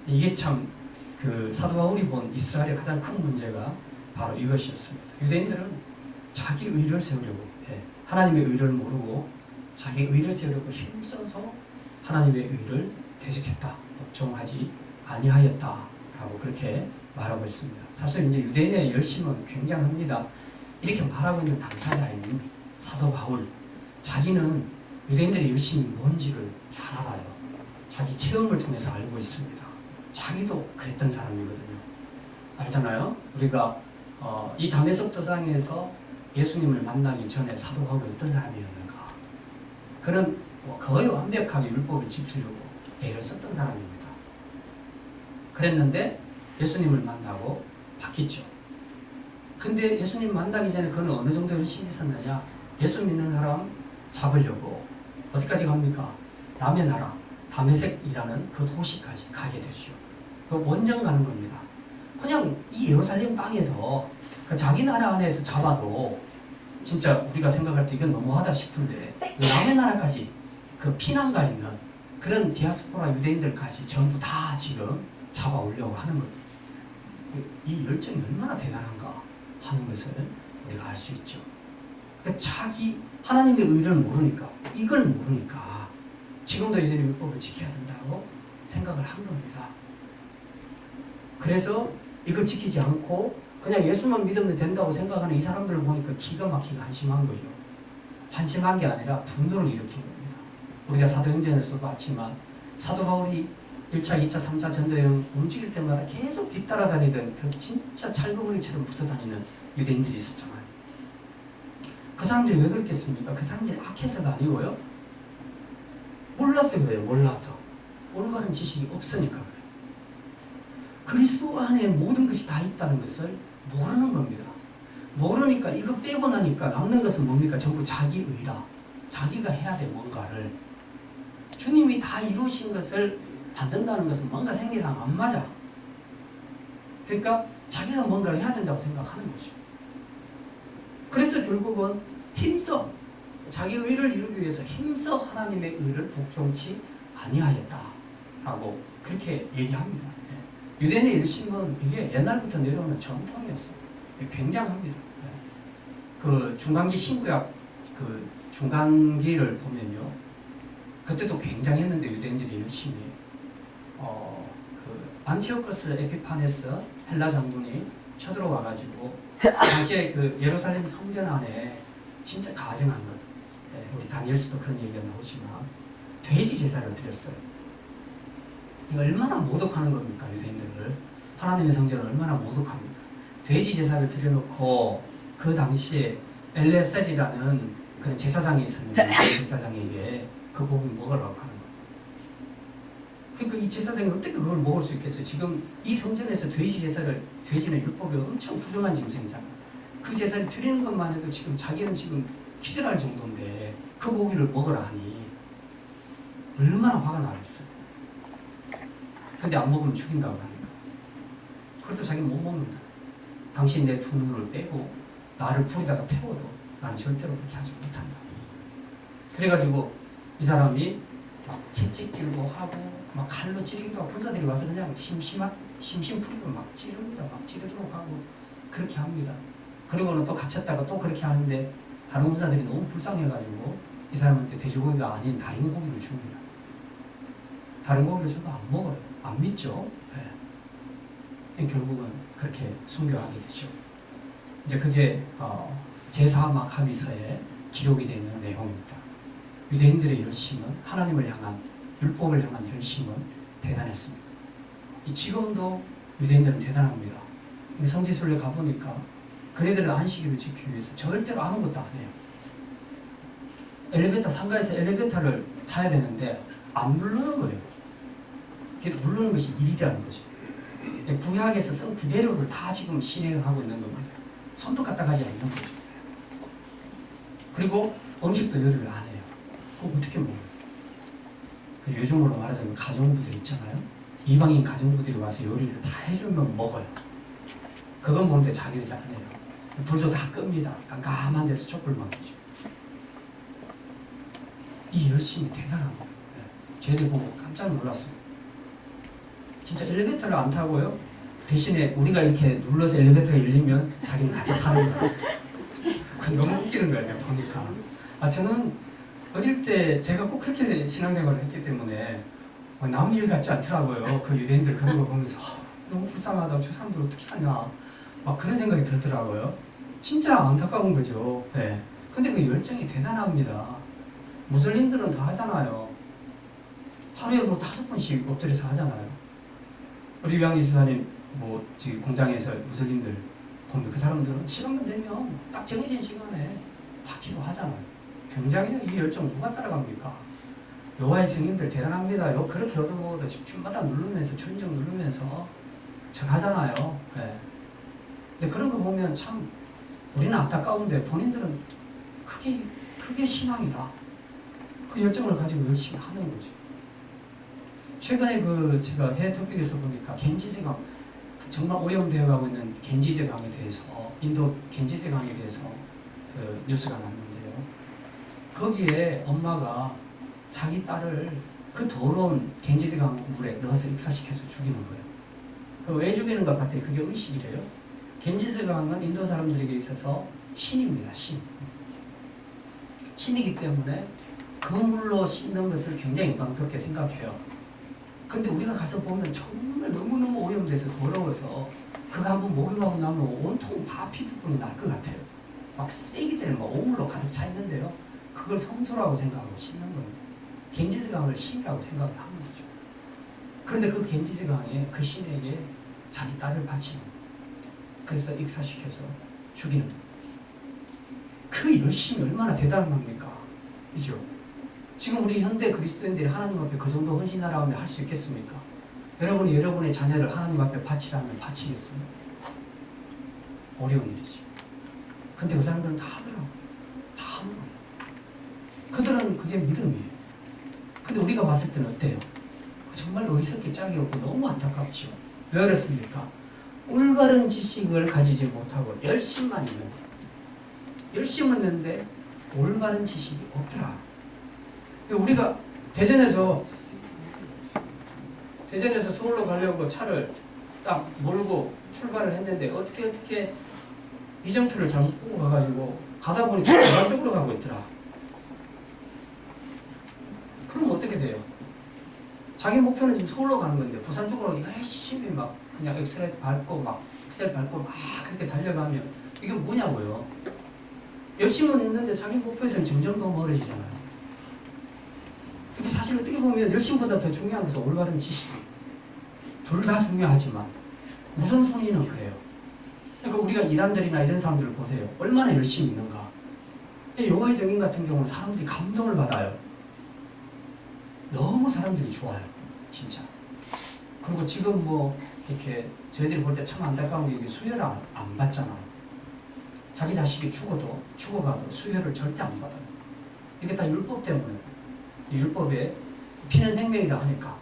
이게 참 그 사도 바울이 본 이스라엘의 가장 큰 문제가 바로 이것이었습니다. 유대인들은 자기 의를 세우려고, 예. 하나님의 의를 모르고 자기 의를 세우려고 힘써서 하나님의 의를 대적했다. 복종하지 아니하였다라고 그렇게 말하고 있습니다. 사실 이제 유대인의 열심은 굉장합니다. 이렇게 말하고 있는 당사자인 사도 바울, 자기는 유대인들의 열심이 뭔지를 잘 알아요. 자기 체험을 통해서 알고 있습니다. 자기도 그랬던 사람이거든요. 알잖아요. 우리가 이 다메섹 도상에서 예수님을 만나기 전에 사도 바울이 어떤 사람이었는가. 그는 거의 완벽하게 율법을 지키려고 애를 썼던 사람입니다. 그랬는데 예수님을 만나고 바뀌었죠. 근데 예수님 만나기 전에 그는 어느 정도 열심히 있었느냐? 예수 믿는 사람 잡으려고 어디까지 갑니까? 남의 나라 다메섹이라는 그 도시까지 가게 되죠. 그 원정 가는 겁니다. 그냥 이 예루살렘 땅에서 그 자기 나라 안에서 잡아도 진짜 우리가 생각할 때 이건 너무하다 싶은데 남의 나라까지 그 피난가 있는 그런 디아스포라 유대인들까지 전부 다 지금 잡아오려고 하는 겁니다. 이 열정이 얼마나 대단한가 하는 것을 우리가 알 수 있죠. 그러니까 자기 하나님의 의를 모르니까, 이걸 모르니까 지금도 여전히 율법을 지켜야 된다고 생각을 한 겁니다. 그래서 이걸 지키지 않고 그냥 예수만 믿으면 된다고 생각하는 이 사람들을 보니까 기가 막히게 한심한 거죠. 한심한 게 아니라 분노를 일으킨 겁니다. 우리가 사도행전에서도 봤지만 사도 바울이 1차, 2차, 3차 전도여행 움직일 때마다 계속 뒤따라다니던 그 진짜 찰거머리처럼 붙어다니는 유대인들이 있었잖아요. 그 사람들이 왜 그랬겠습니까? 그 사람들이 악해서가 아니고요. 몰라서 그래요. 몰라서. 올바른 지식이 없으니까 그래요. 그리스도 안에 모든 것이 다 있다는 것을 모르는 겁니다. 모르니까 이거 빼고 나니까 남는 것은 뭡니까? 전부 자기 의라. 자기가 해야 돼 뭔가를. 주님이 다 이루신 것을 받는다는 것은 뭔가 생리상 안 맞아. 그러니까 자기가 뭔가를 해야 된다고 생각하는 거죠. 그래서 결국은 힘써 자기 의를 이루기 위해서 힘써 하나님의 의를 복종치 아니하였다라고 그렇게 얘기합니다. 유대인의 열심은 이게 옛날부터 내려오는 전통이었어요. 굉장합니다. 그 중간기 신구약 그 중간기를 보면요, 그때도 굉장했는데 유대인들이 열심히 그 안티오코스 에피파네스 헬라 장군이 쳐들어와가지고 당시에 그 예루살렘 성전 안에 진짜 가증한 것, 우리 다니엘서도 그런 얘기가 나오지만 돼지 제사를 드렸어요. 이거 얼마나 모독하는 겁니까? 유대인들을. 하나님의 성전을 얼마나 모독합니까? 돼지 제사를 드려놓고 그 당시에 엘레셀이라는 그런 제사장이 있었는데 제사장에게 그 고기 먹으라고 하는 거예요. 그러니까 이 제사장이 어떻게 그걸 먹을 수 있겠어요? 지금 이 성전에서 돼지 제사를, 돼지는 율법이 엄청 부정한 짐승이잖아요. 그 제사를 드리는 것만 해도 지금 자기는 지금 기절할 정도인데 그 고기를 먹으라 하니 얼마나 화가 나겠어요. 근데 안 먹으면 죽인다고 하니까. 그래도 자기는 못 먹는다. 당신 내 두 눈을 빼고 나를 불에다가 태워도 나는 절대로 그렇게 하지 못한다. 그래가지고 이 사람이 막 채찍질고 하고 막 칼로 찌르기도 하고 군사들이 와서 그냥 심심풀이로 막 찌릅니다. 막 찌르도록 하고 그렇게 합니다. 그리고는 또 갇혔다가 또 그렇게 하는데 다른 군사들이 너무 불쌍해가지고 이 사람한테 돼지고기가 아닌 다른 고기를 줍니다. 다른 고기를 줘도 안 먹어요. 안 믿죠. 네. 결국은 그렇게 순교하게 되죠. 이제 그게 제사 마카비서에 기록이 되어 있는 내용입니다. 유대인들의 열심은 하나님을 향한 율법을 향한 열심은 대단했습니다. 지금도 유대인들은 대단합니다. 성지순례 가보니까 그네들은 안식일을 지키기 위해서 절대로 아무것도 안 해요. 엘리베이터 상가에서 엘리베이터를 타야 되는데 안 누르는 거예요. 누르는 것이 일이라는 거죠. 구약에서 쓴 그대로를 다 지금 실행하고 있는 겁니다. 손도 갖다 가지 않는 거죠. 그리고 음식도 요리를 안 해요. 그럼 어떻게 먹어요? 요즘으로 말하자면 가정부들 있잖아요. 이방인 가정부들이 와서 요리를 다 해주면 먹어요. 그건 뭔데 자기들이 안 해요. 불도 다 끕니다. 깜깜한 데서 촛불만 켜죠. 이 열심이 대단한 거예요. 쟤들 보고 깜짝 놀랐어요. 진짜 엘리베이터를 안 타고요. 대신에 우리가 이렇게 눌러서 엘리베이터가 열리면 자기는 같이 타는 거예요. 그건 너무 웃기는 거예요. 보니까. 저는 어릴 때 제가 꼭 그렇게 신앙생활을 했기 때문에 남 일 같지 않더라고요. 그 유대인들 그런 거 보면서 너무 불쌍하다. 저 사람들 어떻게 하냐. 막 그런 생각이 들더라고요. 진짜 안타까운 거죠. 네. 근데 그 열정이 대단합니다. 무슬림들은 더 하잖아요. 하루에 뭐 5번씩 엎드려서 하잖아요. 우리 위양기 집사님 지금 공장에서 무슬림들 보면 그 사람들은 시간만 되면 딱 정해진 시간에 다 기도하잖아요. 굉장히 이 열정 누가 따라갑니까? 여호와의 증인들 대단합니다. 그렇게 얻어먹어도 집집마다 누르면서 천정 누르면서 전하잖아요. 네. 근데 그런 거 보면 참 우리는 안타까운데 본인들은 그게 신앙이라 그 열정을 가지고 열심히 하는 거죠. 최근에 제가 해외 토픽에서 보니까 겐지스강 정말 오염되어 가고 있는 겐지스 강에 대해서 인도 겐지스 강에 대해서 그 뉴스가 났는데요. 거기에 엄마가 자기 딸을 그 더러운 겐지스 강 물에 넣어서 익사시켜서 죽이는 거예요. 왜 죽이는가 봤더니 그게 의식이래요. 겐지스 강은 인도 사람들에게 있어서 신입니다. 신이기 때문에 그 물로 씻는 것을 굉장히 영광스럽게 생각해요. 근데 우리가 가서 보면 정말 너무너무 오염돼서 더러워서 그거 한번 목욕하고 나면 온통 다 피부분이 날 것 같아요. 막 쓰레기들 오물로 가득 차 있는데요. 그걸 성소라고 생각하고 씻는 거예요. 겐지스 강을 신이라고 생각을 하는 거죠. 그런데 그 겐지스 강에 그 신에게 자기 딸을 바치는 거예요. 그래서 익사시켜서 죽이는 거예요. 그 열심이 얼마나 대단한 겁니까? 그죠? 지금 우리 현대 그리스도인들이 하나님 앞에 그 정도 헌신하라 하면 할 수 있겠습니까? 여러분이 여러분의 자녀를 하나님 앞에 바치라면 바치겠습니까? 어려운 일이죠. 근데 그 사람들은 다 하더라고요. 다 하는 거예요. 그들은 그게 믿음이에요. 근데 우리가 봤을 때는 어때요? 정말 어리석기 짝이 없고 너무 안타깝죠. 왜 그렇습니까? 올바른 지식을 가지지 못하고 열심만 있는 거예요. 열심은 있는데 올바른 지식이 없더라. 우리가 대전에서 서울로 가려고 차를 딱 몰고 출발을 했는데 어떻게 이정표를 잘못 보고 가가지고 가다 보니까 부산 쪽으로 가고 있더라. 그럼 어떻게 돼요? 자기 목표는 지금 서울로 가는 건데 부산 쪽으로 열심히 막 그냥 엑셀 밟고 막 그렇게 달려가면 이게 뭐냐고요? 열심은 있는데 자기 목표에서는 점점 더 멀어지잖아요. 근데 사실 어떻게 보면 열심보다 더 중요한 것은 올바른 지식이. 둘 다 중요하지만 우선순위는 그래요. 그러니까 우리가 이단들이나 이런 사람들을 보세요. 얼마나 열심히 있는가. 여호와의 증인 같은 경우는 사람들이 감동을 받아요. 너무 사람들이 좋아요. 진짜. 그리고 지금 이렇게 저희들이 볼 때 참 안타까운 게 이게 수혈을 안 받잖아요. 자기 자식이 죽어가도 수혈을 절대 안 받아요. 이게 다 율법 때문에. 율법에 피는 생명이라 하니까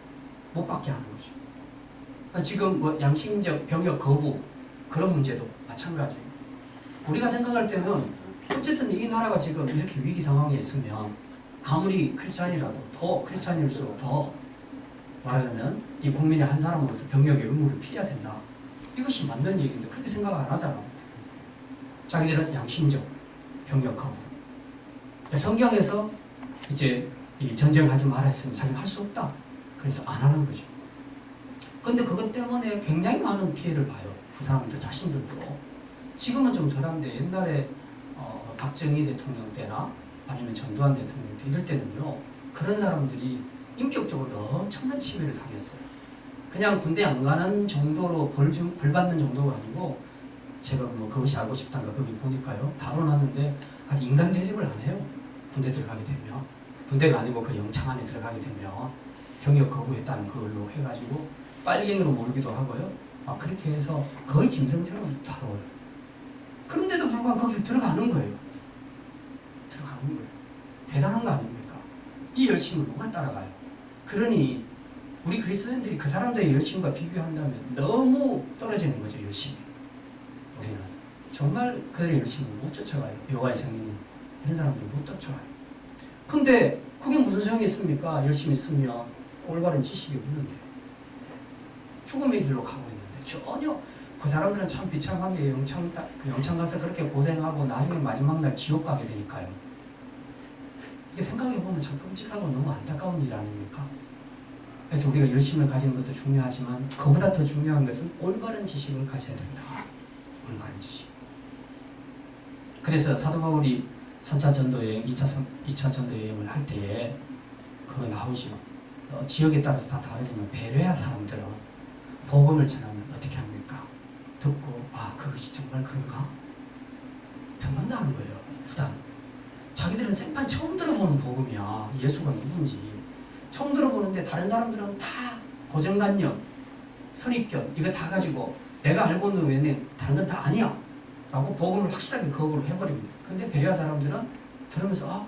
못 받게 하는 거죠. 지금 양심적 병역 거부 그런 문제도 마찬가지예요. 우리가 생각할 때는 어쨌든 이 나라가 지금 이렇게 위기 상황에 있으면 아무리 크리스찬이라도 크리스찬일수록 더 말하자면 이 국민의 한 사람으로서 병역의 의무를 피해야 된다. 이것이 맞는 얘기인데 그렇게 생각 안 하잖아. 자기들은 양심적 병역 거부. 성경에서 이제 이 전쟁하지 말아 했으면 자기는 할 수 없다. 그래서 안 하는 거죠. 근데 그것 때문에 굉장히 많은 피해를 봐요. 그 사람들 자신들도. 지금은 좀 덜한데 옛날에 박정희 대통령 때나 아니면 전두환 대통령 때 이럴 때는요, 그런 사람들이 인격적으로 엄청난 침해를 당했어요. 그냥 군대 안 가는 정도로 벌 받는 정도가 아니고, 제가 뭐 그것이 알고 싶단가 거기 보니까요, 다뤄놨는데 아직 인간 대접을 안 해요. 군대 들어가게 되면, 군대가 아니고 그 영창 안에 들어가게 되면 병역 거부했다는 그걸로 해가지고 빨갱이로 몰기도 하고요. 그렇게 해서 거의 짐승처럼 다뤄요. 그런데도 불구하고 거기 들어가는 거예요. 들어가는 거예요. 대단한 거 아닙니까? 이 열심을 누가 따라가요? 그러니 우리 그리스도인들이 그 사람들의 열심과 비교한다면 너무 떨어지는 거죠. 열심이. 우리는 정말 그들의 열심을 못 쫓아가요. 여호와의 증인인 이런 사람들 못 쫓아가요. 근데 그게 무슨 소용이 있습니까? 열심히 쓰면 올바른 지식이 없는데, 죽음의 길로 가고 있는데 전혀. 그 사람들은 참 비참하게 영창 가서 그렇게 고생하고 나중에 마지막 날 지옥 가게 되니까요. 이게 생각해보면 참 끔찍하고 너무 안타까운 일 아닙니까? 그래서 우리가 열심을 가지는 것도 중요하지만 그보다 더 중요한 것은 올바른 지식을 가져야 된다. 올바른 지식. 그래서 사도 바울이 3차 전도여행, 2차 전도여행을 할 때에 그거 나오죠. 지역에 따라서 다 다르지만 베레아 사람들은 복음을 전하면 어떻게 합니까? 듣고 그것이 정말 그런가? 듣는다는 거예요. 일단 자기들은 생판 처음 들어보는 복음이야. 예수가 누군지 처음 들어보는데 다른 사람들은 다 고정관념, 선입견 이거 다 가지고 내가 알고 있는 외에는 다른 건 다 아니야 라고 복음을 확실하게 거부를 해버립니다. 근데 베레아 사람들은 들으면서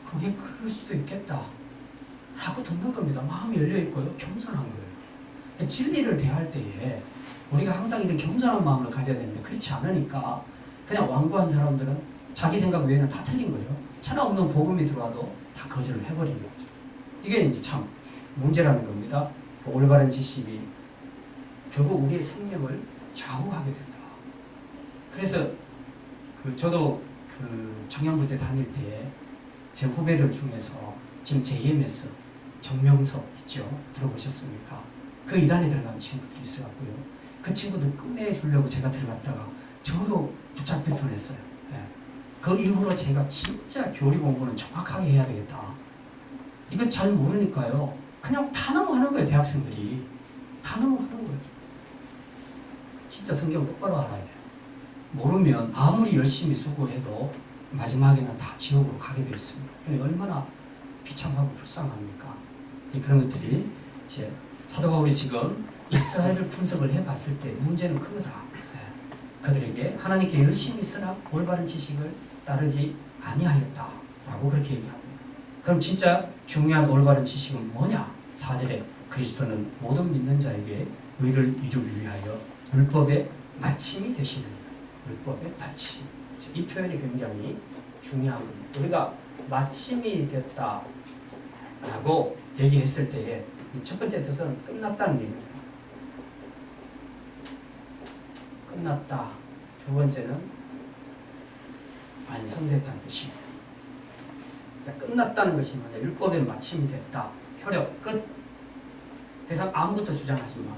그게 그럴 수도 있겠다 라고 듣는 겁니다. 마음이 열려있고요. 겸손한 거예요. 그러니까 진리를 대할 때에 우리가 항상 이런 겸손한 마음을 가져야 되는데 그렇지 않으니까 그냥 완고한 사람들은 자기 생각 외에는 다 틀린 거죠. 하나 없는 복음이 들어와도 다 거절을 해버리는 거죠. 이게 이제 참 문제라는 겁니다. 그 올바른 지식이 결국 우리의 생명을 좌우하게 된다. 그래서 저도 청년부대 다닐 때 제 후배들 중에서 지금 JMS 정명석 있죠? 들어보셨습니까? 그 이단에 들어간 친구들이 있어갖고요. 그 친구들 끝내주려고 제가 들어갔다가 저도 붙잡힐 뻔했어요. 그 이후로 제가 진짜 교리 공부는 정확하게 해야 되겠다. 이거 잘 모르니까요. 그냥 다 넘어가는 거예요. 대학생들이. 다 넘어가는 거예요. 진짜 성경 똑바로 알아야 돼요. 모르면 아무리 열심히 수고해도 마지막에는 다 지옥으로 가게 되어 있습니다. 그러니 얼마나 비참하고 불쌍합니까? 그런 것들이 이제 사도 바울이 지금 이스라엘을 분석을 해봤을 때 문제는 그거다. 그들에게 하나님께 열심히 쓰나 올바른 지식을 따르지 아니하였다라고 그렇게 얘기합니다. 그럼 진짜 중요한 올바른 지식은 뭐냐? 4절에 그리스도는 모든 믿는 자에게 의를 이루기 위하여 율법의 마침이 되시느니라. 율법의 마침. 이 표현이 굉장히 중요한 겁니다. 우리가 마침이 됐다라고 얘기했을 때에 첫 번째 뜻은 끝났다는 얘기입니다. 끝났다. 두 번째는 완성됐다는 뜻입니다. 끝났다는 것이 뭐냐? 율법의 마침이 됐다. 효력, 끝. 대상 아무것도 주장하지 마.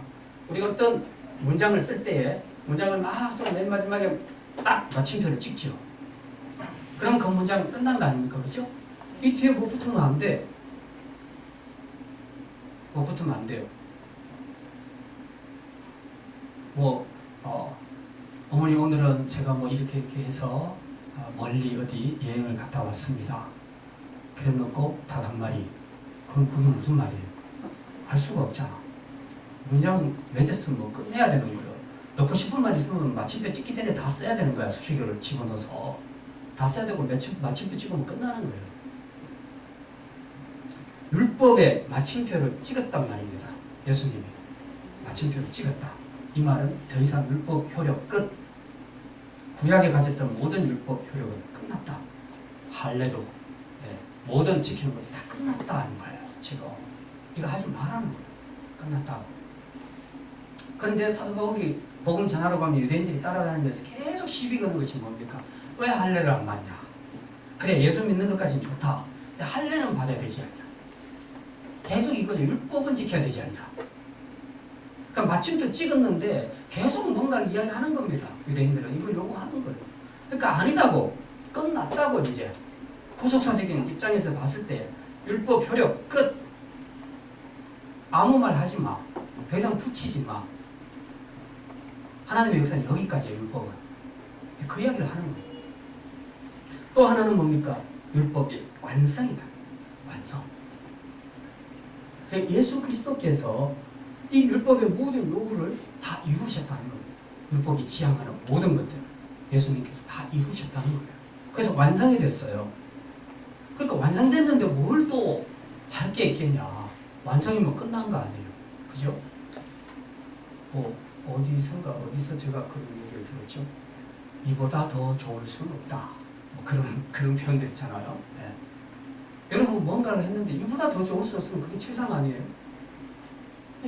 우리가 어떤 문장을 쓸 때에 문장을 막 써서 맨 마지막에 딱 마침표를 찍죠. 그럼 그 문장 끝난 거 아닙니까? 그렇죠? 이 뒤에 뭐 붙으면 안 돼. 뭐 붙으면 안 돼요. 어머니 오늘은 제가 뭐 이렇게 해서 멀리 어디 여행을 갔다 왔습니다. 그래 놓고 닭 한 마리. 그럼 그게 무슨 말이에요? 알 수가 없잖아. 문장 맺었으면 뭐 끝내야 되는 거예요. 넣고 싶은 말 있으면 마침표 찍기 전에 다 써야 되는 거야. 수식어를 집어넣어서 다 써야 되고 마침표 찍으면 끝나는 거예요. 율법의 마침표를 찍었단 말입니다. 예수님이 마침표를 찍었다. 이 말은 더 이상 율법 효력 끝. 구약에 가졌던 모든 율법 효력은 끝났다. 할례도 모든 지키는 것도 다 끝났다 하는 거예요. 지금 이거 하지 말라는 거예요. 끝났다. 그런데 사도 바울이 복음 전하러 가면 유대인들이 따라다니면서 계속 시비 거는 것이 뭡니까? 왜 할례를 안 받냐? 그래 예수 믿는 것까지는 좋다. 근데 할례는 받아야 되지 않냐? 계속 이거죠. 율법은 지켜야 되지 않냐? 그러니까 마침표 찍었는데 계속 뭔가를 이야기하는 겁니다. 유대인들은 이걸 요구하는 거예요. 그러니까 아니다고 끝났다고 이제 구속사적인 입장에서 봤을 때 율법 효력 끝. 아무 말 하지 마. 더 이상 붙이지 마. 하나님의 역사는 여기까지예요. 율법은. 그 이야기를 하는 거예요. 또 하나는 뭡니까? 율법의 완성이다. 완성. 예수 그리스도께서 이 율법의 모든 요구를 다 이루셨다는 겁니다. 율법이 지향하는 모든 것들을 예수님께서 다 이루셨다는 거예요. 그래서 완성이 됐어요. 그러니까 완성됐는데 뭘 또 할 게 있겠냐. 완성이면 끝난 거 아니에요. 그죠? 어디서 제가 그런 얘기를 들었죠? 이보다 더 좋을 수는 없다. 그런 표현들 있잖아요. 네. 여러분 뭔가를 했는데 이보다 더 좋을 수 없으면 그게 최상 아니에요?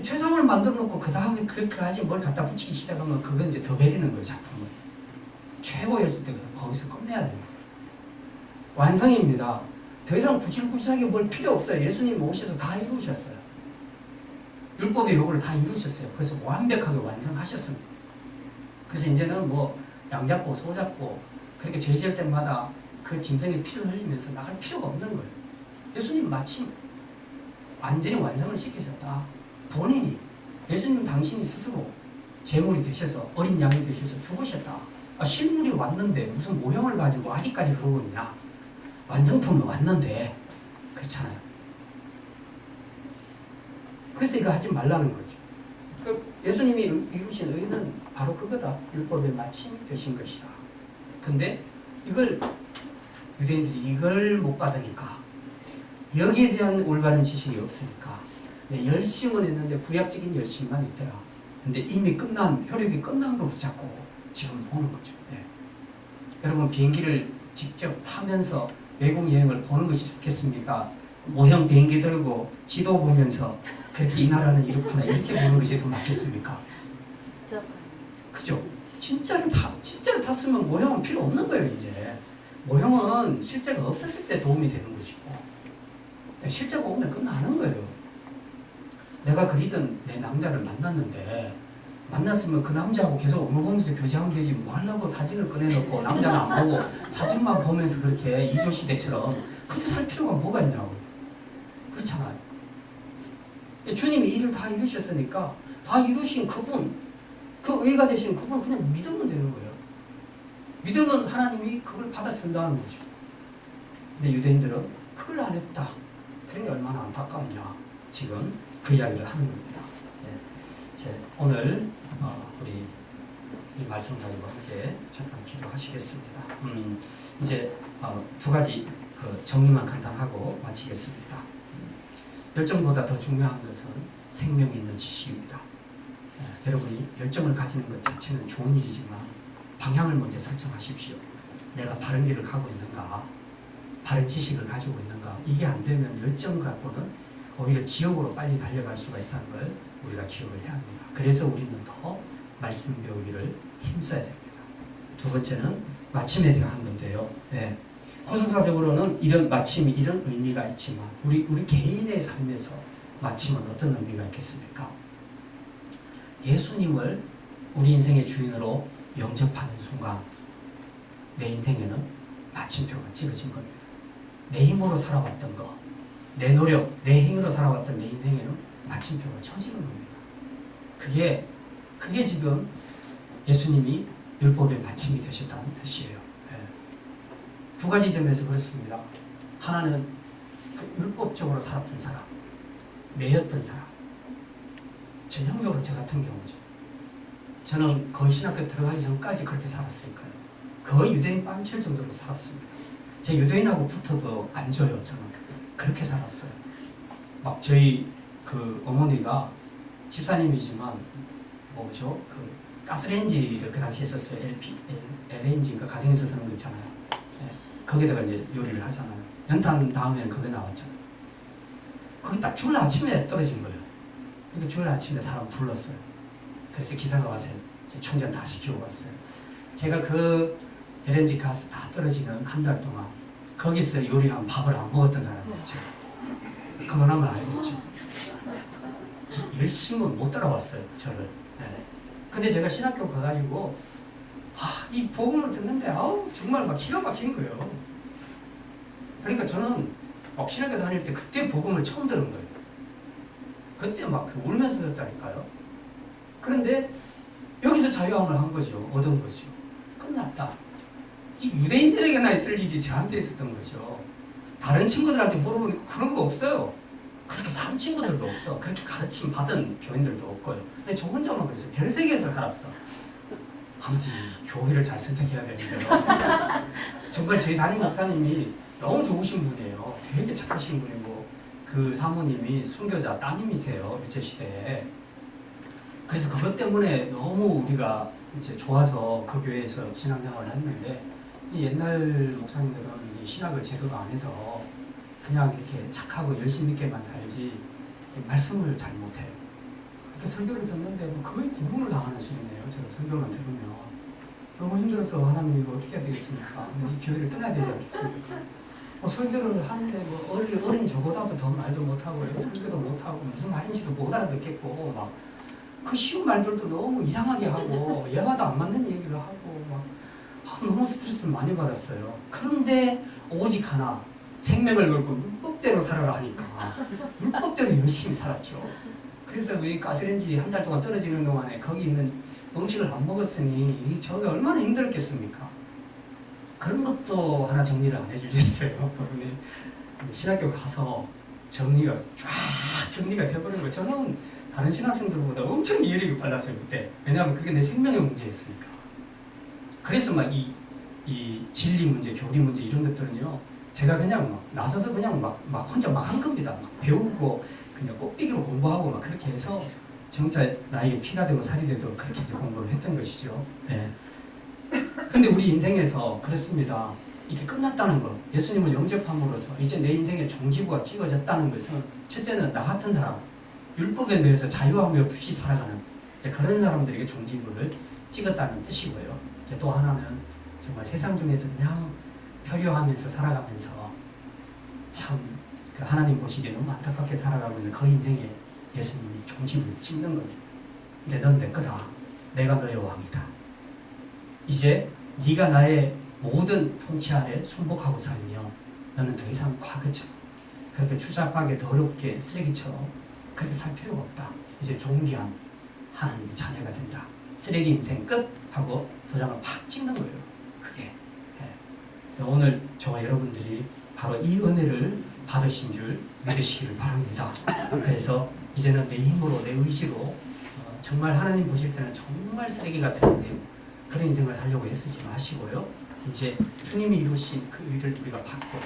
최상을 만들어 놓고 그 다음에 그까지 뭘 갖다 붙이기 시작하면 그건 이제 더 베리는 거예요. 작품을. 최고였을 때 거기서 끝내야 되는 거예요. 완성입니다. 더 이상 구질구질하게 뭘 필요 없어요. 예수님이 오셔서 다 이루셨어요. 율법의 요구를 다 이루셨어요. 그래서 완벽하게 완성하셨습니다. 그래서 이제는 뭐 양잡고 소잡고 그렇게 죄 지을 때마다 그 짐승의 피를 흘리면서 나갈 필요가 없는 거예요. 예수님 마침 완전히 완성을 시키셨다. 본인이 예수님 당신이 스스로 제물이 되셔서 어린 양이 되셔서 죽으셨다. 실물이 왔는데 무슨 모형을 가지고 아직까지 그러고 있냐. 완성품이 왔는데 그렇잖아요. 그래서 이거 하지 말라는 거죠. 예수님이 이루신 의는 바로 그거다. 율법의 마침이 되신 것이다. 근데 이걸 유대인들이 이걸 못 받으니까 여기에 대한 올바른 지식이 없으니까 열심은 했는데 구약적인 열심만 있더라. 근데 이미 효력이 끝난 거 붙잡고 지금 오는 거죠. 예. 여러분 비행기를 직접 타면서 외국 여행을 보는 것이 좋겠습니까? 모형 비행기 들고 지도 보면서 그렇게 이 나라는 이렇구나 이렇게 보는 것이 더 낫겠습니까? 진짜 그죠? 진짜로 탔으면 모형은 필요 없는 거예요. 이제 모형은 실제가 없었을 때 도움이 되는 것이고 실제가 오면 끝나는 거예요. 내가 그리던 내 남자를 만났는데 만났으면 그 남자하고 계속 업무보면서 교제하면 되지 뭐 하려고 사진을 꺼내놓고 남자는 안 보고 사진만 보면서 그렇게 이조시대처럼 그렇게 살 필요가 뭐가 있냐고. 그렇잖아요. 주님이 일을 다 이루셨으니까 다 이루신 그분, 그 의가 되신 그분을 그냥 믿으면 되는 거예요. 믿으면 하나님이 그걸 받아준다는 거죠. 근데 유대인들은 그걸 안 했다. 그런 게 얼마나 안타까우냐. 지금 그 이야기를 하는 겁니다. 오늘 우리 이 말씀 가지고 함께 잠깐 기도하시겠습니다. 이제 두 가지 정리만 간단하고 마치겠습니다. 열정보다 더 중요한 것은 생명이 있는 지식입니다. 여러분이 열정을 가지는 것 자체는 좋은 일이지만 방향을 먼저 설정하십시오. 내가 바른 길을 가고 있는가, 바른 지식을 가지고 있는가. 이게 안 되면 열정 갖고는 오히려 지옥으로 빨리 달려갈 수가 있다는 걸 우리가 기억을 해야 합니다. 그래서 우리는 더 말씀 배우기를 힘써야 됩니다. 두 번째는 마침에 대한 건데요. 구속사적으로는 이런 마침이 이런 의미가 있지만 우리 개인의 삶에서 마침은 어떤 의미가 있겠습니까? 예수님을 우리 인생의 주인으로 영접하는 순간 내 인생에는 마침표가 찍어진 겁니다. 내 힘으로 살아왔던 거, 내 노력, 내 행위로 살아왔던 내 인생에는 마침표가 쳐지는 겁니다. 그게 지금 예수님이 율법의 마침이 되셨다는 뜻이에요. 두 가지 점에서 그렇습니다. 하나는 그 율법적으로 살았던 사람, 매였던 사람. 전형적으로 저 같은 경우죠. 저는 거의 신학교 들어가기 전까지 그렇게 살았으니까요. 거의 유대인 빤철 정도로 살았습니다. 제 유대인하고 붙어도 안 줘요. 저는 그렇게 살았어요. 막 저희 그 어머니가 집사님이지만 뭐죠? 그 가스레인지를 그 당시에 썼어요. LNG인가 가정에서 쓰는 거 있잖아요. 거기다가 이제 요리를 하잖아요. 연탄 다음에는 그게 나왔잖아요. 거기 딱 주일 아침에 떨어진 거예요. 그러니까 주일 아침에 사람 불렀어요. 그래서 기사가 와서 충전 다 시키고 갔어요. 제가 그 LNG 가스 다 떨어지는 한 달 동안 거기서 요리한 밥을 안 먹었던 사람이었죠. 그만하면 알겠죠. 열심히 못 따라왔어요, 저를. 근데 제가 신학교 가가지고 이 복음을 듣는데 정말 막 기가 막힌 거예요. 그러니까 저는 신학교 다닐 때 그때 복음을 처음 들은 거예요. 그때 막 울면서 듣다니까요. 그런데 여기서 자유함을 한 거죠. 얻은 거죠. 끝났다. 이게 유대인들에게나 있을 일이 저한테 있었던 거죠. 다른 친구들한테 물어보니까 그런 거 없어요. 그렇게 사는 친구들도 없어. 그렇게 가르침 받은 교인들도 없고요. 근데 저 혼자만 그래서 별세계에서 살았어. 아무튼 교회를 잘 선택해야 되는데요. 정말 저희 담임 목사님이 너무 좋으신 분이에요. 되게 착하신 분이고 그 사모님이 순교자 따님이세요. 일제시대에. 그래서 그것 때문에 너무 우리가 이제 좋아서 그 교회에서 신앙생활을 했는데 이 옛날 목사님들은 이 신학을 제대로 안 해서 그냥 이렇게 착하고 열심 믿게만 살지 말씀을 잘 못해요. 이렇게 설교를 듣는데 뭐 거의 고문을 당하는 수준이에요. 제가 설교만 들으면 너무 힘들어서 하나님 이거 어떻게 해야 되겠습니까? 이 교회를 떠나야 되지 않겠습니까? 설교를 하는데 뭐 어린 저보다도 더 말도 못하고 설교도 못하고 무슨 말인지도 못 알아듣겠고 막 그 쉬운 말들도 너무 이상하게 하고 얘와도 안 맞는 얘기를 하고 막 너무 스트레스를 많이 받았어요. 그런데 오직 하나 생명을 걸고 율법대로 살아라 하니까 율법대로 열심히 살았죠. 그래서 이 가스레인지 한 달 동안 떨어지는 동안에 거기 있는 음식을 안 먹었으니 저게 얼마나 힘들었겠습니까? 그런 것도 하나 정리를 안 해주셨어요. 그분이 신학교 가서 정리가 쫙 정리가 돼버린 거예요. 저는 다른 신학생들보다 엄청 이해력이 빨랐어요 그때. 왜냐하면 그게 내 생명의 문제였으니까. 그래서 막 이 진리 문제, 교리 문제 이런 것들은요 제가 그냥 막 나서서 그냥 막 혼자 막 한 겁니다. 막 배우고 그냥 꼭대기로 공부하고 막 그렇게 해서 정짜 나에게 피가 되고 살이 되도록 그렇게 이제 공부를 했던 것이죠. 네. 근데 우리 인생에서 그렇습니다. 이게 끝났다는 것, 예수님을 영접함으로써 이제 내 인생의 종지부가 찍어졌다는 것은 첫째는 나 같은 사람, 율법에 대해서 자유함이 없이 살아가는 이제 그런 사람들에게 종지부를 찍었다는 뜻이고요. 이제 또 하나는 정말 세상 중에서 그냥 표류하면서 살아가면서 참 그 하나님 보시기에 너무 안타깝게 살아가고 있는 그 인생에 예수님이 종지부를 찍는 겁니다. 이제 넌 내 거다. 내가 너의 왕이다. 이제 네가 나의 모든 통치 아래 순복하고 살면 너는 더 이상 과거처럼 그렇게 추잡하게 더럽게 쓰레기처럼 그렇게 살 필요가 없다. 이제 존귀한 하나님의 자녀가 된다. 쓰레기 인생 끝 하고 도장을 팍 찍는 거예요. 그게 오늘 저와 여러분들이 바로 이 은혜를 받으신 줄 믿으시기를 바랍니다. 그래서 이제는 내 힘으로 내 의지로 정말 하나님 보실 때는 정말 쓰레기 같은 인생 그런 인생을 살려고 애쓰지 마시고요. 이제 주님이 이루신 그 의를 우리가 받고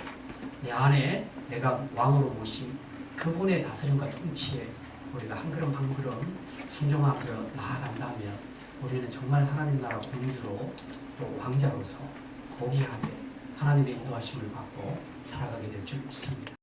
내 안에 내가 왕으로 모신 그분의 다스림과 통치에 우리가 한 걸음 한 걸음 순종하며 나아간다면 우리는 정말 하나님 나라 공주로 또 왕자로서 고귀하게 하나님의 인도하심을 받고 살아가게 될 줄 믿습니다.